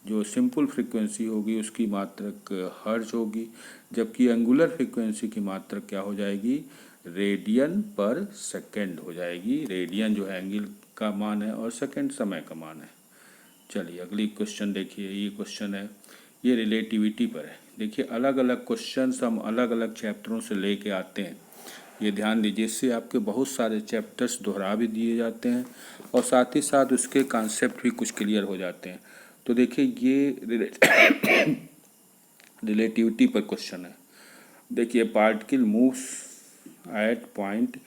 जो सिंपल फ्रीक्वेंसी होगी उसकी मात्रक हर्ट्ज होगी, जबकि एंगुलर फ्रीक्वेंसी की मात्रक क्या हो जाएगी, रेडियन पर सेकेंड हो जाएगी। रेडियन जो है एंगल का मान है और सेकेंड समय का मान है। चलिए अगली क्वेश्चन देखिए, ये क्वेश्चन है, ये रिलेटिविटी पर है। देखिए अलग अलग क्वेश्चन हम अलग अलग चैप्टरों से लेके आते हैं, ये ध्यान दीजिए। इससे आपके बहुत सारे चैप्टर्स दोहरा भी दिए जाते हैं और साथ ही साथ उसके कॉन्सेप्ट भी कुछ क्लियर हो जाते हैं। तो देखिए ये रिलेटिविटी पर क्वेश्चन है। देखिए particle moves at point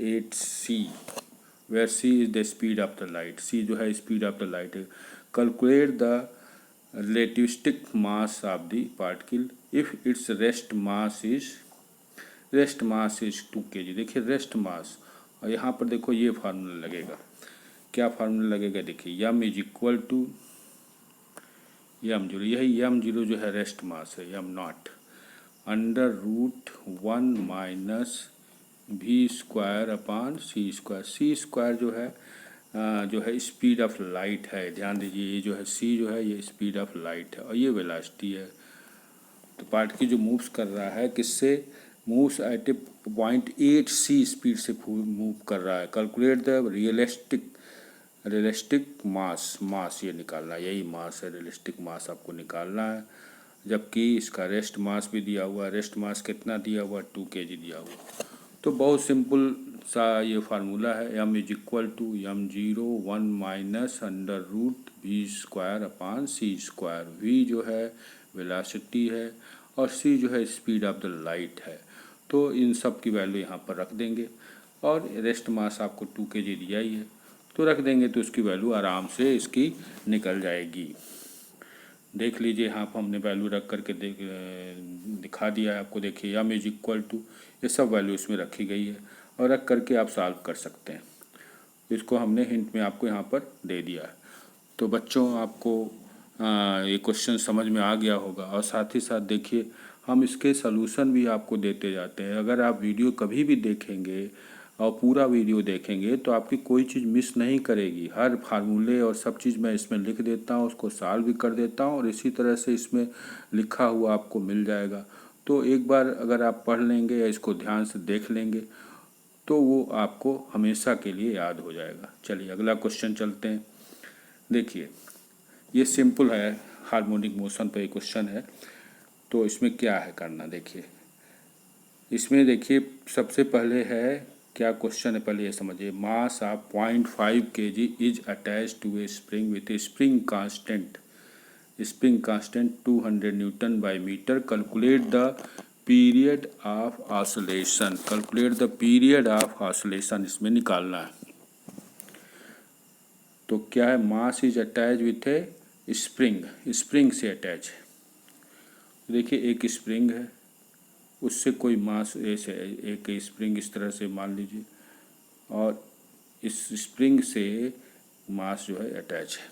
8c where c is the speed of the light. c जो है स्पीड ऑफ द लाइट है। Calculate the relativistic mass of the particle if its rest mass is 2 kg। देखिए rest mass, और यहाँ पर देखो ये formula लगेगा। क्या फार्मूला लगेगा, देखिए m is equal to m zero, यही यम जीरो जो है रेस्ट मास है, m naught √1 minus v square upon c square. C square जो है स्पीड ऑफ लाइट है। ध्यान दीजिए, ये जो है सी जो है ये स्पीड ऑफ लाइट है और ये वेलोसिटी है। तो पार्टिकल जो मूव्स कर रहा है किससे, मूव्स एट ए पॉइंट 8c स्पीड से मूव कर रहा है। कैलकुलेट द रियलिस्टिक मास ये निकालना है, यही मास है, रियलिस्टिक मास आपको निकालना है। जबकि इसका रेस्ट मास भी दिया हुआ है। रेस्ट मास कितना दिया हुआ, 2 kg दिया हुआ। तो बहुत सिंपल सा ये फार्मूला है, m is equal to m zero 1 minus √v square upon c square. v जो है वेलोसिटी है और c जो है स्पीड ऑफ द लाइट है। तो इन सब की वैल्यू यहाँ पर रख देंगे, और रेस्ट मास आपको 2 kg दिया ही है तो रख देंगे, तो उसकी वैल्यू आराम से इसकी निकल जाएगी। देख लीजिए यहाँ पर हमने वैल्यू रख करके दिखा दिया है आपको। देखिए यम इज इक्वल टू, ये सब वैल्यू इसमें रखी गई है और रख करके आप सॉल्व कर सकते हैं। इसको हमने हिंट में आपको यहाँ पर दे दिया है। तो बच्चों आपको ये क्वेश्चन समझ में आ गया होगा, और साथ ही साथ देखिए हम इसके सलूशन भी आपको देते जाते हैं। अगर आप वीडियो कभी भी देखेंगे और पूरा वीडियो देखेंगे तो आपकी कोई चीज़ मिस नहीं करेगी। हर फार्मूले और सब चीज़ मैं इसमें लिख देता हूँ, उसको सॉल्व भी कर देता हूँ, और इसी तरह से इसमें लिखा हुआ आपको मिल जाएगा। तो एक बार अगर आप पढ़ लेंगे या इसको ध्यान से देख लेंगे तो वो आपको हमेशा के लिए याद हो जाएगा। चलिए अगला क्वेश्चन चलते हैं। देखिए ये सिंपल है, हार्मोनिक मोशन पर एक क्वेश्चन है। तो इसमें क्या है करना, देखिए इसमें देखिए सबसे पहले है, क्या क्वेश्चन है पहले ये समझिए। Mass of 0.5 kg is attach to a spring with a spring constant 200 newton by metre. Calculate the period of oscillation. Calculate the period of oscillation इसमें निकालना है। तो क्या है, mass is attach with a spring से attach है। देखिए एक स्प्रिंग है, उससे कोई मास ऐसे एक स्प्रिंग इस तरह से मान लीजिए, और इस स्प्रिंग से मास जो है अटैच है।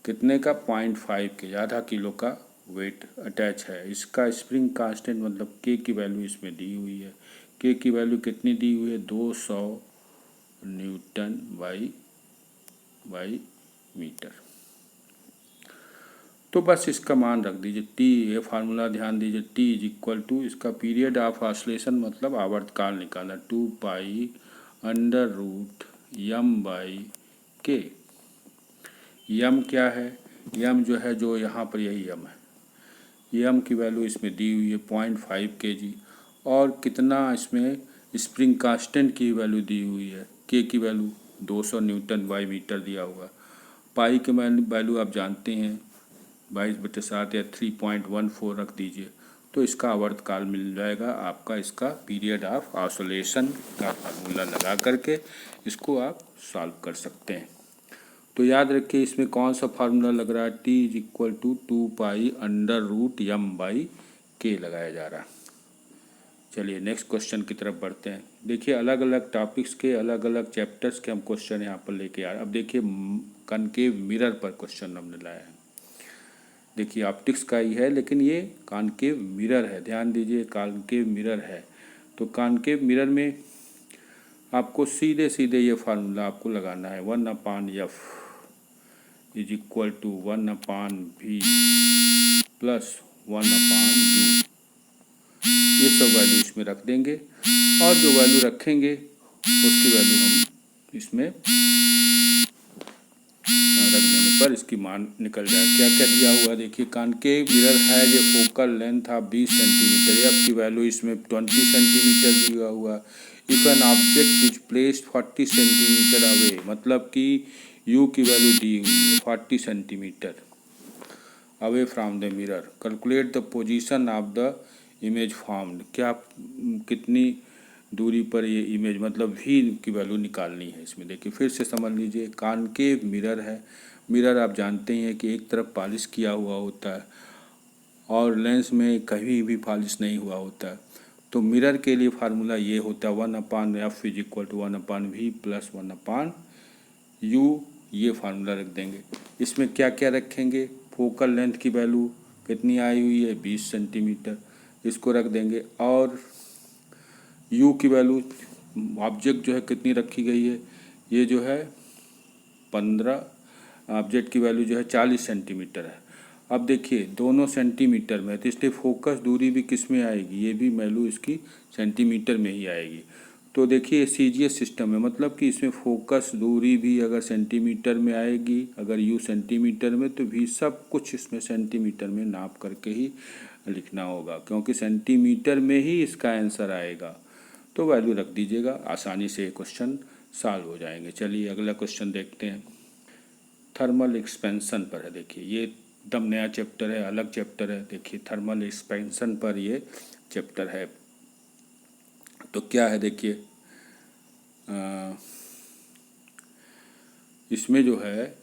कितने का, 0.5 के, आधा किलो का वेट अटैच है। इसका स्प्रिंग कांस्टेंट मतलब के की वैल्यू इसमें दी हुई है। के की वैल्यू कितनी दी हुई है, 200 न्यूटन बाई मीटर। तो बस इसका मान रख दीजिए टी, ये फार्मूला ध्यान दीजिए, टी इज इक्वल टू, इसका पीरियड ऑफ ऑसिलेशन मतलब आवर्तकाल निकालना, 2 π/√m/k। यम क्या है, यम जो है जो यहाँ पर यही यम है। यम की वैल्यू इसमें दी हुई है 0.5 kg, और कितना इसमें स्प्रिंग कांस्टेंट की वैल्यू दी हुई है, के की वैल्यू 200 न्यूटन बाई मीटर दिया हुआ। पाई की वैल्यू आप जानते हैं 22/7 या 3.14 रख दीजिए, तो इसका आवर्तकाल मिल जाएगा आपका। इसका पीरियड ऑफ ऑसिलेशन का फार्मूला लगा करके इसको आप सॉल्व कर सकते हैं। तो याद रखिए इसमें कौन सा फार्मूला लग रहा है, T is equal to 2 π/√m/k लगाया जा रहा है। चलिए नेक्स्ट क्वेश्चन की तरफ बढ़ते हैं। देखिए अलग अलग टॉपिक्स के अलग अलग चैप्टर्स के हम क्वेश्चन यहाँ पर लेके आ रहे हैं। अब देखिए कनकेव मिरर पर क्वेश्चन हमने लाया है। देखिए ऑप्टिक्स का ही है, लेकिन ये कॉनकेव मिरर है, ध्यान दीजिए कॉनकेव मिरर है। तो कॉनकेव मिरर में आपको सीधे सीधे ये फार्मूला आपको लगाना है, 1/f is equal to 1/v plus 1/u। ये सब वैल्यू इसमें रख देंगे और जो वैल्यू रखेंगे उसकी वैल्यू हम इसमें रख देने पर इसकी मान निकल जाए। क्या क्या दिया हुआ देखिए, कॉनकेव मिरर है जो focal length of 20 centimetre, F की वैल्यू इसमें 20 सेंटीमीटर दिया हुआ। If an object is placed 40 centimetre away, मतलब कि यू की वैल्यू दी हुई है 40 centimetre away from the mirror, calculate the position of the image formed. क्या कितनी दूरी पर ये इमेज, मतलब भी की वैल्यू निकालनी है इसमें। देखिए फिर से समझ लीजिए, कॉनकेव मिरर है। मिरर आप जानते हैं कि एक तरफ पॉलिश किया हुआ होता है और लेंस में कहीं भी पॉलिश नहीं हुआ होता है। तो मिरर के लिए फार्मूला ये होता है 1/f is equal to 1/v plus 1/u। ये फार्मूला रख देंगे। इसमें क्या क्या रखेंगे, फोकल लेंथ की वैल्यू कितनी आई हुई है 20 सेंटीमीटर, इसको रख देंगे। और यू की वैल्यू ऑब्जेक्ट जो है कितनी रखी गई है, ये जो है 15, ऑब्जेक्ट की वैल्यू जो है 40 सेंटीमीटर है। अब देखिए दोनों सेंटीमीटर में, तो इसलिए फोकस दूरी भी किस में आएगी, ये भी वैल्यू इसकी सेंटीमीटर में ही आएगी। तो देखिए सीजीएस सिस्टम है, मतलब कि इसमें फोकस दूरी भी अगर सेंटीमीटर में आएगी, अगर यू सेंटीमीटर में, तो भी सब कुछ इसमें सेंटीमीटर में नाप करके ही लिखना होगा, क्योंकि सेंटीमीटर में ही इसका आंसर आएगा। तो वैल्यू रख दीजिएगा, आसानी से क्वेश्चन सॉल्व हो जाएंगे। चलिए अगला क्वेश्चन देखते हैं। थर्मल एक्सपेंशन पर है। देखिए ये एकदम नया चैप्टर है, अलग चैप्टर है। देखिए थर्मल एक्सपेंशन पर ये चैप्टर है। तो क्या है देखिए, इसमें जो है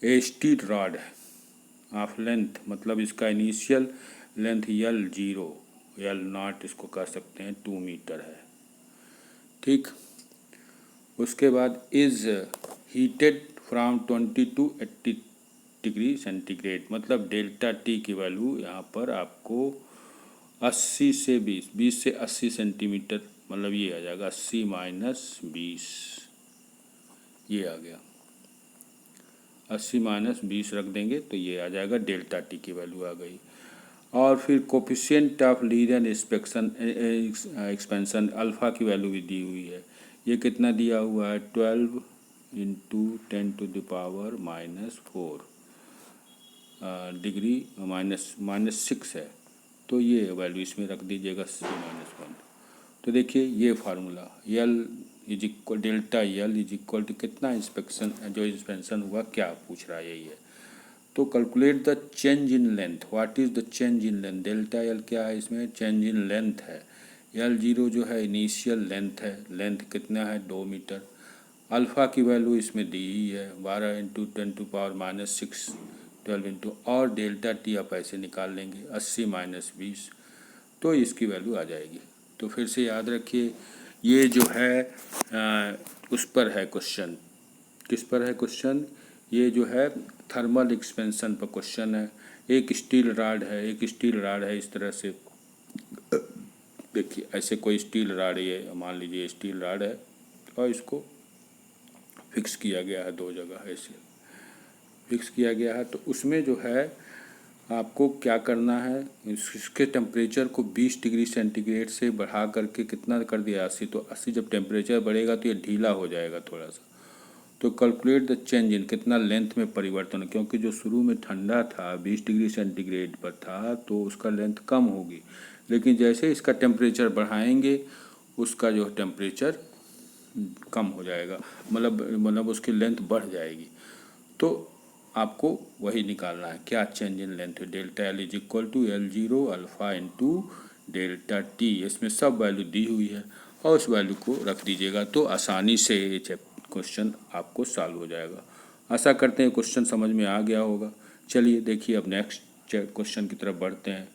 ए स्टील रॉड है ऑफ लेंथ, मतलब इसका इनिशियल लेंथ L0 L0 इसको कह सकते हैं 2 मीटर है, ठीक। उसके बाद is heated from 20 to 80 degree centigrade, मतलब डेल्टा टी की वैल्यू यहाँ पर आपको 80 से 20 से 80 सेंटीमीटर, मतलब ये आ जाएगा 80 - 20, ये आ गया 80 - 20 रख देंगे तो ये आ जाएगा डेल्टा टी की वैल्यू आ गई। और फिर coefficient of linear expansion alpha की वैल्यू भी दी हुई है। ये कितना दिया हुआ है 12 × 10⁻⁻4 डिग्री -6 है। तो ये वैल्यू इसमें रख दीजिएगा C-1। तो देखिए ये formula L is equal delta L is equal to कितना इंस्पेक्शन, जो इंस्पेक्शन हुआ क्या पूछ रहा है, यही है। तो calculate the change in length, what is the change in length. Delta L क्या है, इसमें चेंज इन लेंथ है। L0 जो है इनिशियल लेंथ है, लेंथ कितना है 2 मीटर। अल्फ़ा की वैल्यू इसमें दी ही है 12 × 10⁻⁻6 12 इंटू, और डेल्टा टी आप ऐसे निकाल लेंगे 80 - 20, तो इसकी वैल्यू आ जाएगी। तो फिर से याद रखिए ये जो है उस पर है क्वेश्चन, किस पर है क्वेश्चन, ये जो है थर्मल एक्सपेंशन पर क्वेश्चन है। एक स्टील रॉड है, एक स्टील रॉड है इस तरह से, देखिए ऐसे कोई स्टील रॉड, ये मान लीजिए स्टील रॉड है और इसको फिक्स किया गया है 2 जगह, ऐसे फिक्स किया गया है। तो उसमें जो है आपको क्या करना है, इसके टेम्परेचर को 20 डिग्री सेंटीग्रेड से बढ़ा करके कितना कर दिया 80, तो 80 जब टेम्परेचर बढ़ेगा तो ये ढीला हो जाएगा थोड़ा सा। तो कैलकुलेट द चेंज इन, कितना लेंथ में परिवर्तन, क्योंकि जो शुरू में ठंडा था 20 डिग्री सेंटीग्रेड पर था तो उसका लेंथ कम होगी, लेकिन जैसे इसका टेम्परेचर बढ़ाएंगे उसका जो टेम्परेचर कम हो जाएगा, मतलब उसकी लेंथ बढ़ जाएगी। तो आपको वही निकालना है, क्या change in length, delta L is equal to L0 alpha into delta T. इसमें सब वैल्यू दी हुई है और उस वैल्यू को रख दीजिएगा, तो आसानी से ये क्वेश्चन आपको सॉल्व हो जाएगा। आशा करते हैं क्वेश्चन समझ में आ गया होगा। चलिए देखिए अब नेक्स्ट क्वेश्चन की तरफ बढ़ते हैं।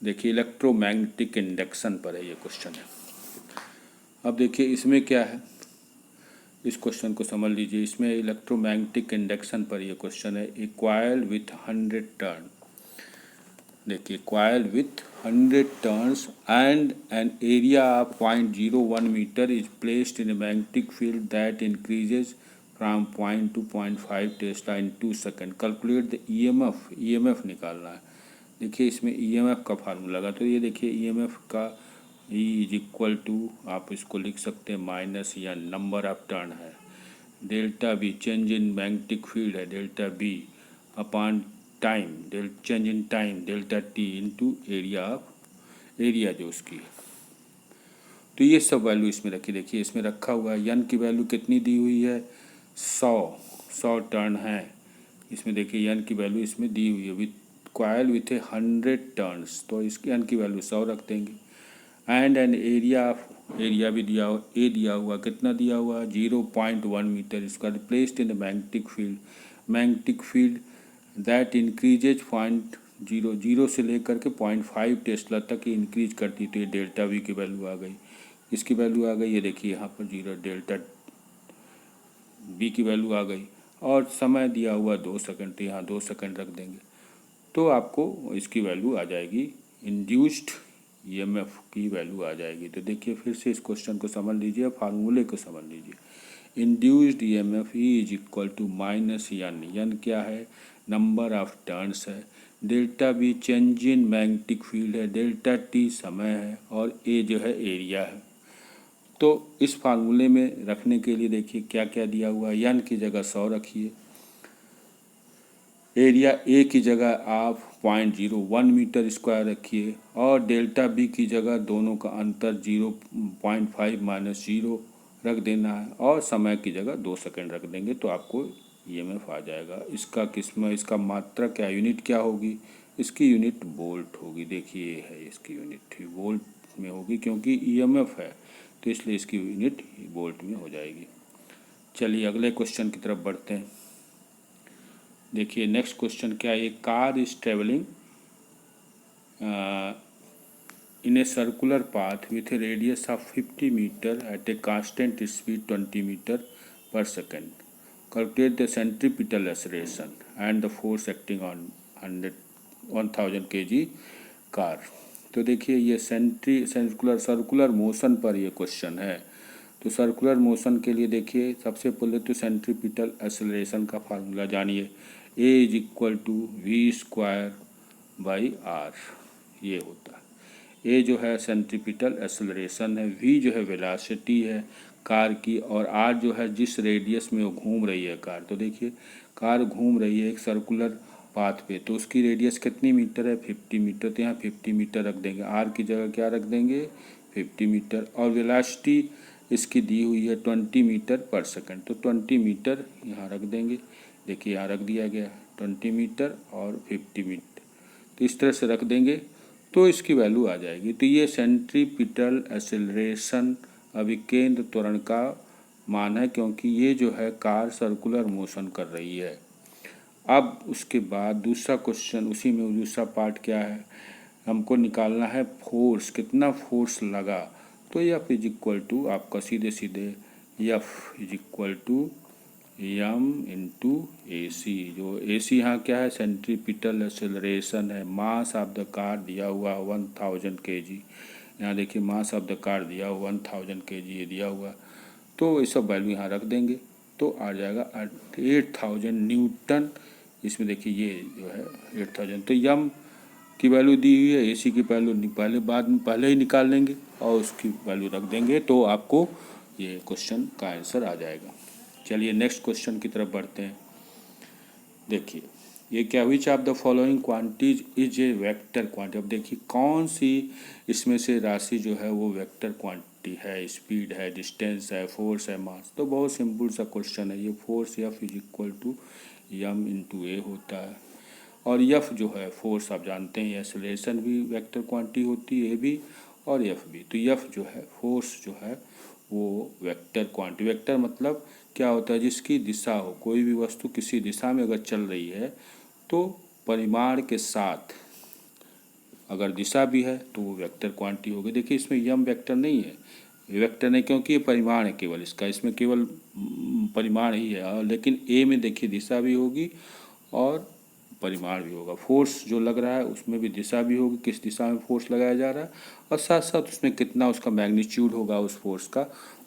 देखिए इलेक्ट्रोमैग्नेटिक इंडक्शन पर है ये क्वेश्चन है। अब देखिए इसमें क्या है, इस क्वेश्चन को समझ लीजिए। इसमें इलेक्ट्रोमैग्नेटिक इंडक्शन पर ये क्वेश्चन है। ए कॉइल विथ 100 टर्न, देखिए coil with 100 turns and an area of 0.01 metre is placed in a magnetic field that increases from 0.2 to 0.5 tesla in 2 second. Calculate the EMF, EMF निकालना है। देखिए इसमें EMF का formula लगा, तो ये देखिए ईएमएफ का ई इज इक्वल टू, आप इसको लिख सकते हैं माइनस या नंबर ऑफ टर्न है, delta B change in magnetic field है, delta B upon time, change in time delta t into area of, area जो उसकी है। तो ये सब वैल्यू इसमें रखी, देखिए इसमें रखा हुआ है। यन की वैल्यू कितनी दी हुई है, 100 टर्न है इसमें। देखिए यन की वैल्यू इसमें दी हुई है, विथ कॉइल विथ 100 टर्न्स, तो इसकी यन की वैल्यू 100 रख देंगे। And an area of, area भी दिया हुआ, ए दिया हुआ, कितना दिया हुआ 0.1 metre square, placed in magnetic field, magnetic field that increases 0.00 से लेकर के 0.5 टेस्ला तक इंक्रीज करती, तो ये डेल्टा वी की वैल्यू आ गई। इसकी वैल्यू आ गई, ये देखिए यहाँ पर 0 डेल्टा बी की वैल्यू आ गई। और समय दिया हुआ 2 सेकंड, तो यहाँ 2 सेकंड रख देंगे, तो आपको इसकी वैल्यू आ जाएगी, इंड्यूस्ड ईएमएफ की वैल्यू आ जाएगी। तो देखिए फिर से इस क्वेश्चन को समझ लीजिए, फार्मूले को समझ लीजिए। Induced EMF e is equal to minus n, n क्या है, नंबर ऑफ टर्न्स है, delta B change in magnetic field है, डेल्टा टी समय है, और ए जो है एरिया है। तो इस फार्मूले में रखने के लिए देखिए क्या क्या दिया हुआ है। यन की जगह 100 रखिए, एरिया ए की जगह आप 0.01 मीटर स्क्वायर रखिए, और डेल्टा बी की जगह दोनों का अंतर 0.5 माइनस 0 रख देना है, और समय की जगह 2 सेकंड रख देंगे, तो आपको ईएमएफ आ जाएगा। इसका किस्म, इसका मात्रा क्या, यूनिट क्या होगी, इसकी यूनिट वोल्ट होगी। देखिए ये है इसकी यूनिट, वोल्ट में होगी, क्योंकि ईएमएफ है तो इसलिए इसकी यूनिट वोल्ट में हो जाएगी। चलिए अगले क्वेश्चन की तरफ बढ़ते हैं। देखिए नेक्स्ट क्वेश्चन क्या है, car is travelling in a circular path with a radius of 50 metre at a constant speed 20 metre per second. Calculate the centripetal acceleration and the force acting on 1000 kg car. तो देखिए ये circular motion पर ये question है। तो circular motion के लिए देखिए सबसे पहले तो सेंट्रीपिटल एक्सेलरेशन का फार्मूला जानिए, a is equal to v square by r, ये होता है। ए जो है सेंट्रीपिटल एक्सेलरेशन है, वी जो है वेलोसिटी है कार की, और आर जो है जिस रेडियस में वो घूम रही है कार। तो देखिए कार घूम रही है एक सर्कुलर पाथ पे, तो उसकी रेडियस कितनी मीटर है, 50 मीटर, तो यहाँ 50 मीटर रख देंगे, आर की जगह क्या रख देंगे 50 मीटर, और वेलोसिटी इसकी दी हुई है 20 मीटर पर सेकंड, तो 20 मीटर यहाँ रख देंगे। देखिए यहाँ रख दिया गया 20 मीटर और 50 मीटर, तो इस तरह से रख देंगे तो इसकी वैल्यू आ जाएगी। तो ये सेंट्रीपिटल एक्सेलरेशन अभिकेंद्र त्वरण का मान है, क्योंकि ये जो है कार सर्कुलर मोशन कर रही है। अब उसके बाद दूसरा क्वेश्चन, उसी में दूसरा पार्ट क्या है, हमको निकालना है फोर्स, कितना फोर्स लगा। तो एफ इज इक्वल टू आपका सीधे सीधे F is equal to m into a c. जो ए सी यहाँ क्या है, सेंट्रीपिटल एक्सेलरेशन है, मास ऑफ द कार दिया हुआ 1000 kg, यहाँ देखिए मास ऑफ द कार दिया हुआ 1000 kg ये दिया हुआ, तो ये सब वैल्यू यहाँ रख देंगे तो आ जाएगा 8000 न्यूटन। इसमें देखिए ये जो है 8000, तो यम की वैल्यू दी हुई है, एसी की वैल्यू पहले ही निकाल लेंगे और उसकी वैल्यू रख देंगे, तो आपको ये क्वेश्चन का आंसर आ जाएगा। चलिए नेक्स्ट क्वेश्चन की तरफ बढ़ते हैं। देखिए ये क्या, which of the following quantities is a vector quantity. अब देखिए कौन सी इसमें से राशि जो है वो वेक्टर क्वांटिटी है, स्पीड है, डिस्टेंस है, फोर्स है, मास। तो बहुत सिंपल सा क्वेश्चन है ये, force F is equal to m into a होता है, और एफ जो है फोर्स आप जानते हैं, एक्सेलरेशन भी वेक्टर क्वांटिटी होती है, ए भी और एफ भी। तो एफ जो है फोर्स जो है वो वेक्टर क्वांटिटी, वेक्टर मतलब क्या होता है, जिसकी दिशा हो, कोई भी वस्तु किसी दिशा में अगर चल रही है तो परिमाण के साथ अगर दिशा भी है तो वो वेक्टर क्वांटिटी होगी। देखिए इसमें यम वेक्टर नहीं है, ये वेक्टर नहीं, क्योंकि ये परिमाण है केवल इसका, इसमें केवल परिमाण ही है। और लेकिन ए में देखिए दिशा भी होगी और परिमाण भी होगा। फोर्स जो लग रहा है उसमें भी दिशा भी होगी, किस दिशा में फोर्स लगाया जा रहा है, और साथ साथ उसमें कितना उसका मैग्नीट्यूड होगा उस फोर्स का,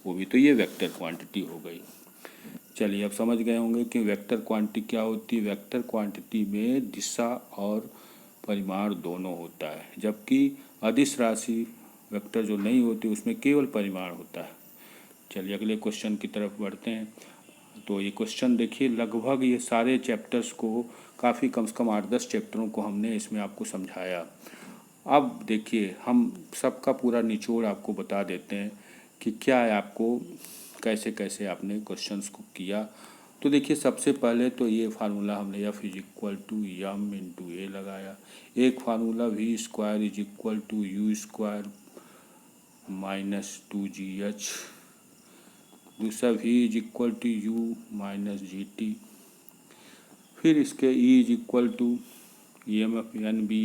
वो भी। तो ये वेक्टर क्वांटिटी हो गई। चलिए अब समझ गए होंगे कि वेक्टर क्वांटिटी क्या होती है। वेक्टर क्वांटिटी में दिशा और परिमाण दोनों होता है, जबकि अदिश राशि वेक्टर जो नहीं होती उसमें केवल परिमाण होता है। चलिए अगले क्वेश्चन की तरफ बढ़ते हैं। तो ये क्वेश्चन देखिए, लगभग ये सारे चैप्टर्स को, काफ़ी कम से कम 8-10 चैप्टरों को हमने इसमें आपको समझाया। अब देखिए हम सबका पूरा निचोड़ आपको बता देते हैं कि क्या है, आपको कैसे कैसे आपने क्वेश्चंस को किया। तो देखिए सबसे पहले तो ये फार्मूला हमने F is equal to m into a लगाया। एक formula v square is equal to u square minus 2GH। दूसरा v is equal to u minus GT। फिर इसके e is equal to EMF n B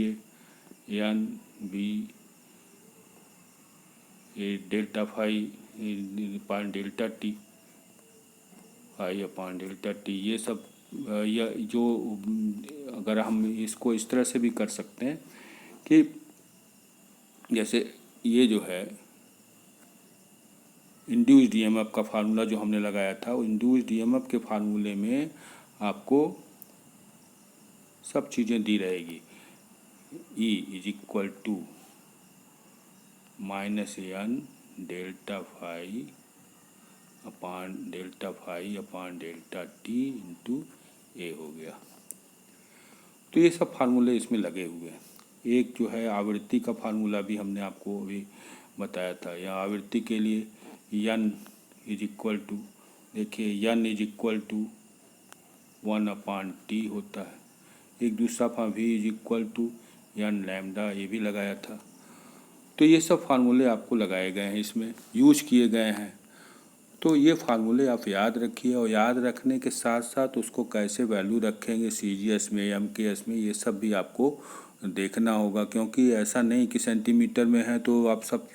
a delta phi upon delta t, phi upon delta t. ये सब यह जो, अगर हम इसको इस तरह से भी कर सकते हैं कि जैसे ये जो है इंड्यूस्ड EMF का फार्मूला जो हमने लगाया था, वो इंड्यूस्ड EMF के फार्मूले में आपको सब चीज़ें दी रहेगी। E is equal to minus n delta phi upon delta t into a हो गया। तो ये सब फार्मूले इसमें लगे हुए हैं। एक जो है आवृत्ति का फार्मूला भी हमने आपको अभी बताया था। यहाँ आवृत्ति के लिए यन इज इक्वल टू, देखिए n is equal to 1/T होता है। एक दूसरा v is equal to n lambda, ये भी लगाया था। तो ये सब फार्मूले आपको लगाए गए हैं, इसमें यूज किए गए हैं। तो ये फार्मूले आप याद रखिए, और याद रखने के साथ साथ उसको कैसे वैल्यू रखेंगे CGS में, MKS में, ये सब भी आपको देखना होगा। क्योंकि ऐसा नहीं कि सेंटीमीटर में है तो आप सब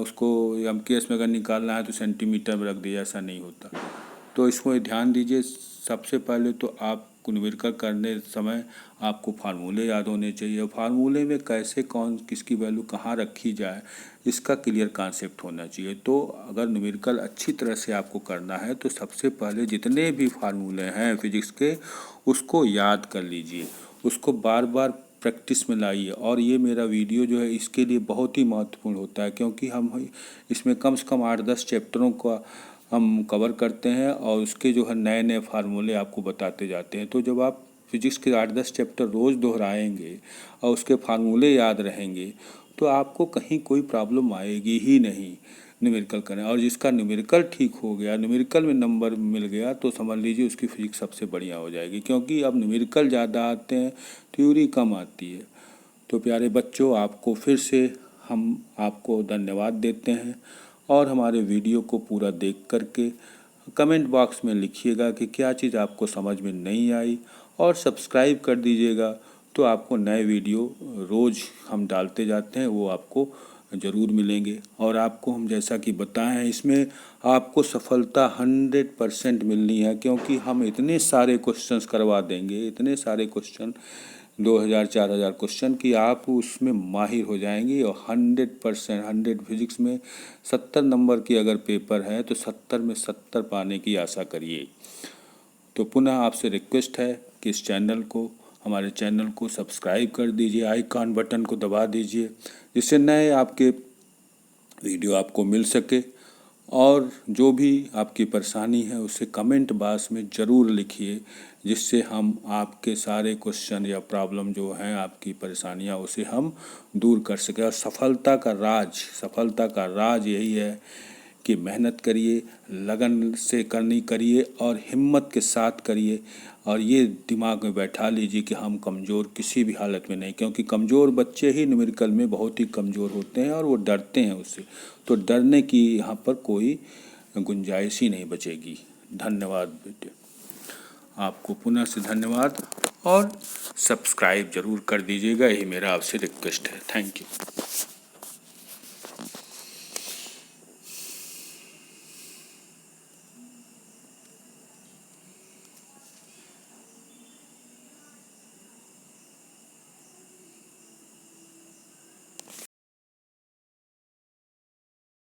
उसको MKS में अगर निकालना है तो सेंटीमीटर में रख दिया, ऐसा नहीं होता। तो इसको ध्यान दीजिए। सबसे पहले तो आपको न्यूमेरिकल करने समय आपको फार्मूले याद होने चाहिए। फार्मूले में कैसे कौन किसकी वैल्यू कहाँ रखी जाए, इसका क्लियर कॉन्सेप्ट होना चाहिए। तो अगर न्यूमेरिकल अच्छी तरह से आपको करना है तो सबसे पहले जितने भी फार्मूले हैं फिजिक्स के, उसको याद कर लीजिए, उसको बार बार प्रैक्टिस में लाइए। और ये मेरा वीडियो जो है इसके लिए बहुत ही महत्वपूर्ण होता है, क्योंकि हम इसमें कम से कम 8-10 चैप्टरों का हम कवर करते हैं और उसके जो है नए नए फार्मूले आपको बताते जाते हैं। तो जब आप फिजिक्स के 8-10 चैप्टर रोज़ दोहराएंगे और उसके फार्मूले याद रहेंगे तो आपको कहीं कोई प्रॉब्लम आएगी ही नहीं न्यूमेरिकल करें। और जिसका न्यूमेरिकल ठीक हो गया, न्यूमेरिकल में नंबर मिल गया, तो समझ लीजिए उसकी फिजिक्स सबसे बढ़िया हो जाएगी। क्योंकि अब न्यूमेरिकल ज़्यादा आते हैं, थ्योरी कम आती है। तो प्यारे बच्चों, आपको फिर से हम आपको धन्यवाद देते हैं। और हमारे वीडियो को पूरा देख करके कमेंट बॉक्स में लिखिएगा कि क्या चीज़ आपको समझ में नहीं आई, और सब्सक्राइब कर दीजिएगा। तो आपको नए वीडियो रोज़ हम डालते जाते हैं, वो आपको ज़रूर मिलेंगे। और आपको हम जैसा कि बताएं हैं, इसमें आपको सफलता 100% मिलनी है। क्योंकि हम इतने सारे क्वेश्चंस करवा देंगे, इतने सारे क्वेश्चन, 2000-4000 क्वेश्चन, कि आप उसमें माहिर हो जाएंगी। और 100%, 100 फिजिक्स में 70 नंबर की अगर पेपर है तो 70 में 70 पाने की आशा करिए। तो पुनः आपसे रिक्वेस्ट है कि इस चैनल को, हमारे चैनल को सब्सक्राइब कर दीजिए, आइकॉन बटन को दबा दीजिए, जिससे नए आपके वीडियो आपको मिल सके। और जो भी आपकी परेशानी है उसे कमेंट बॉक्स में ज़रूर लिखिए, जिससे हम आपके सारे क्वेश्चन या प्रॉब्लम जो हैं, आपकी परेशानियां, उसे हम दूर कर सकें। और सफलता का राज यही है कि मेहनत करिए, लगन से करिए और हिम्मत के साथ करिए। और ये दिमाग में बैठा लीजिए कि हम कमज़ोर किसी भी हालत में नहीं, क्योंकि कमज़ोर बच्चे ही न्यूमेरिकल में बहुत ही कमज़ोर होते हैं और वो डरते हैं उससे। तो डरने की यहाँ पर कोई गुंजाइश ही नहीं बचेगी। धन्यवाद बेटे, आपको पुनः से धन्यवाद। और सब्सक्राइब ज़रूर कर दीजिएगा, यही मेरा आपसे रिक्वेस्ट है। Thank you.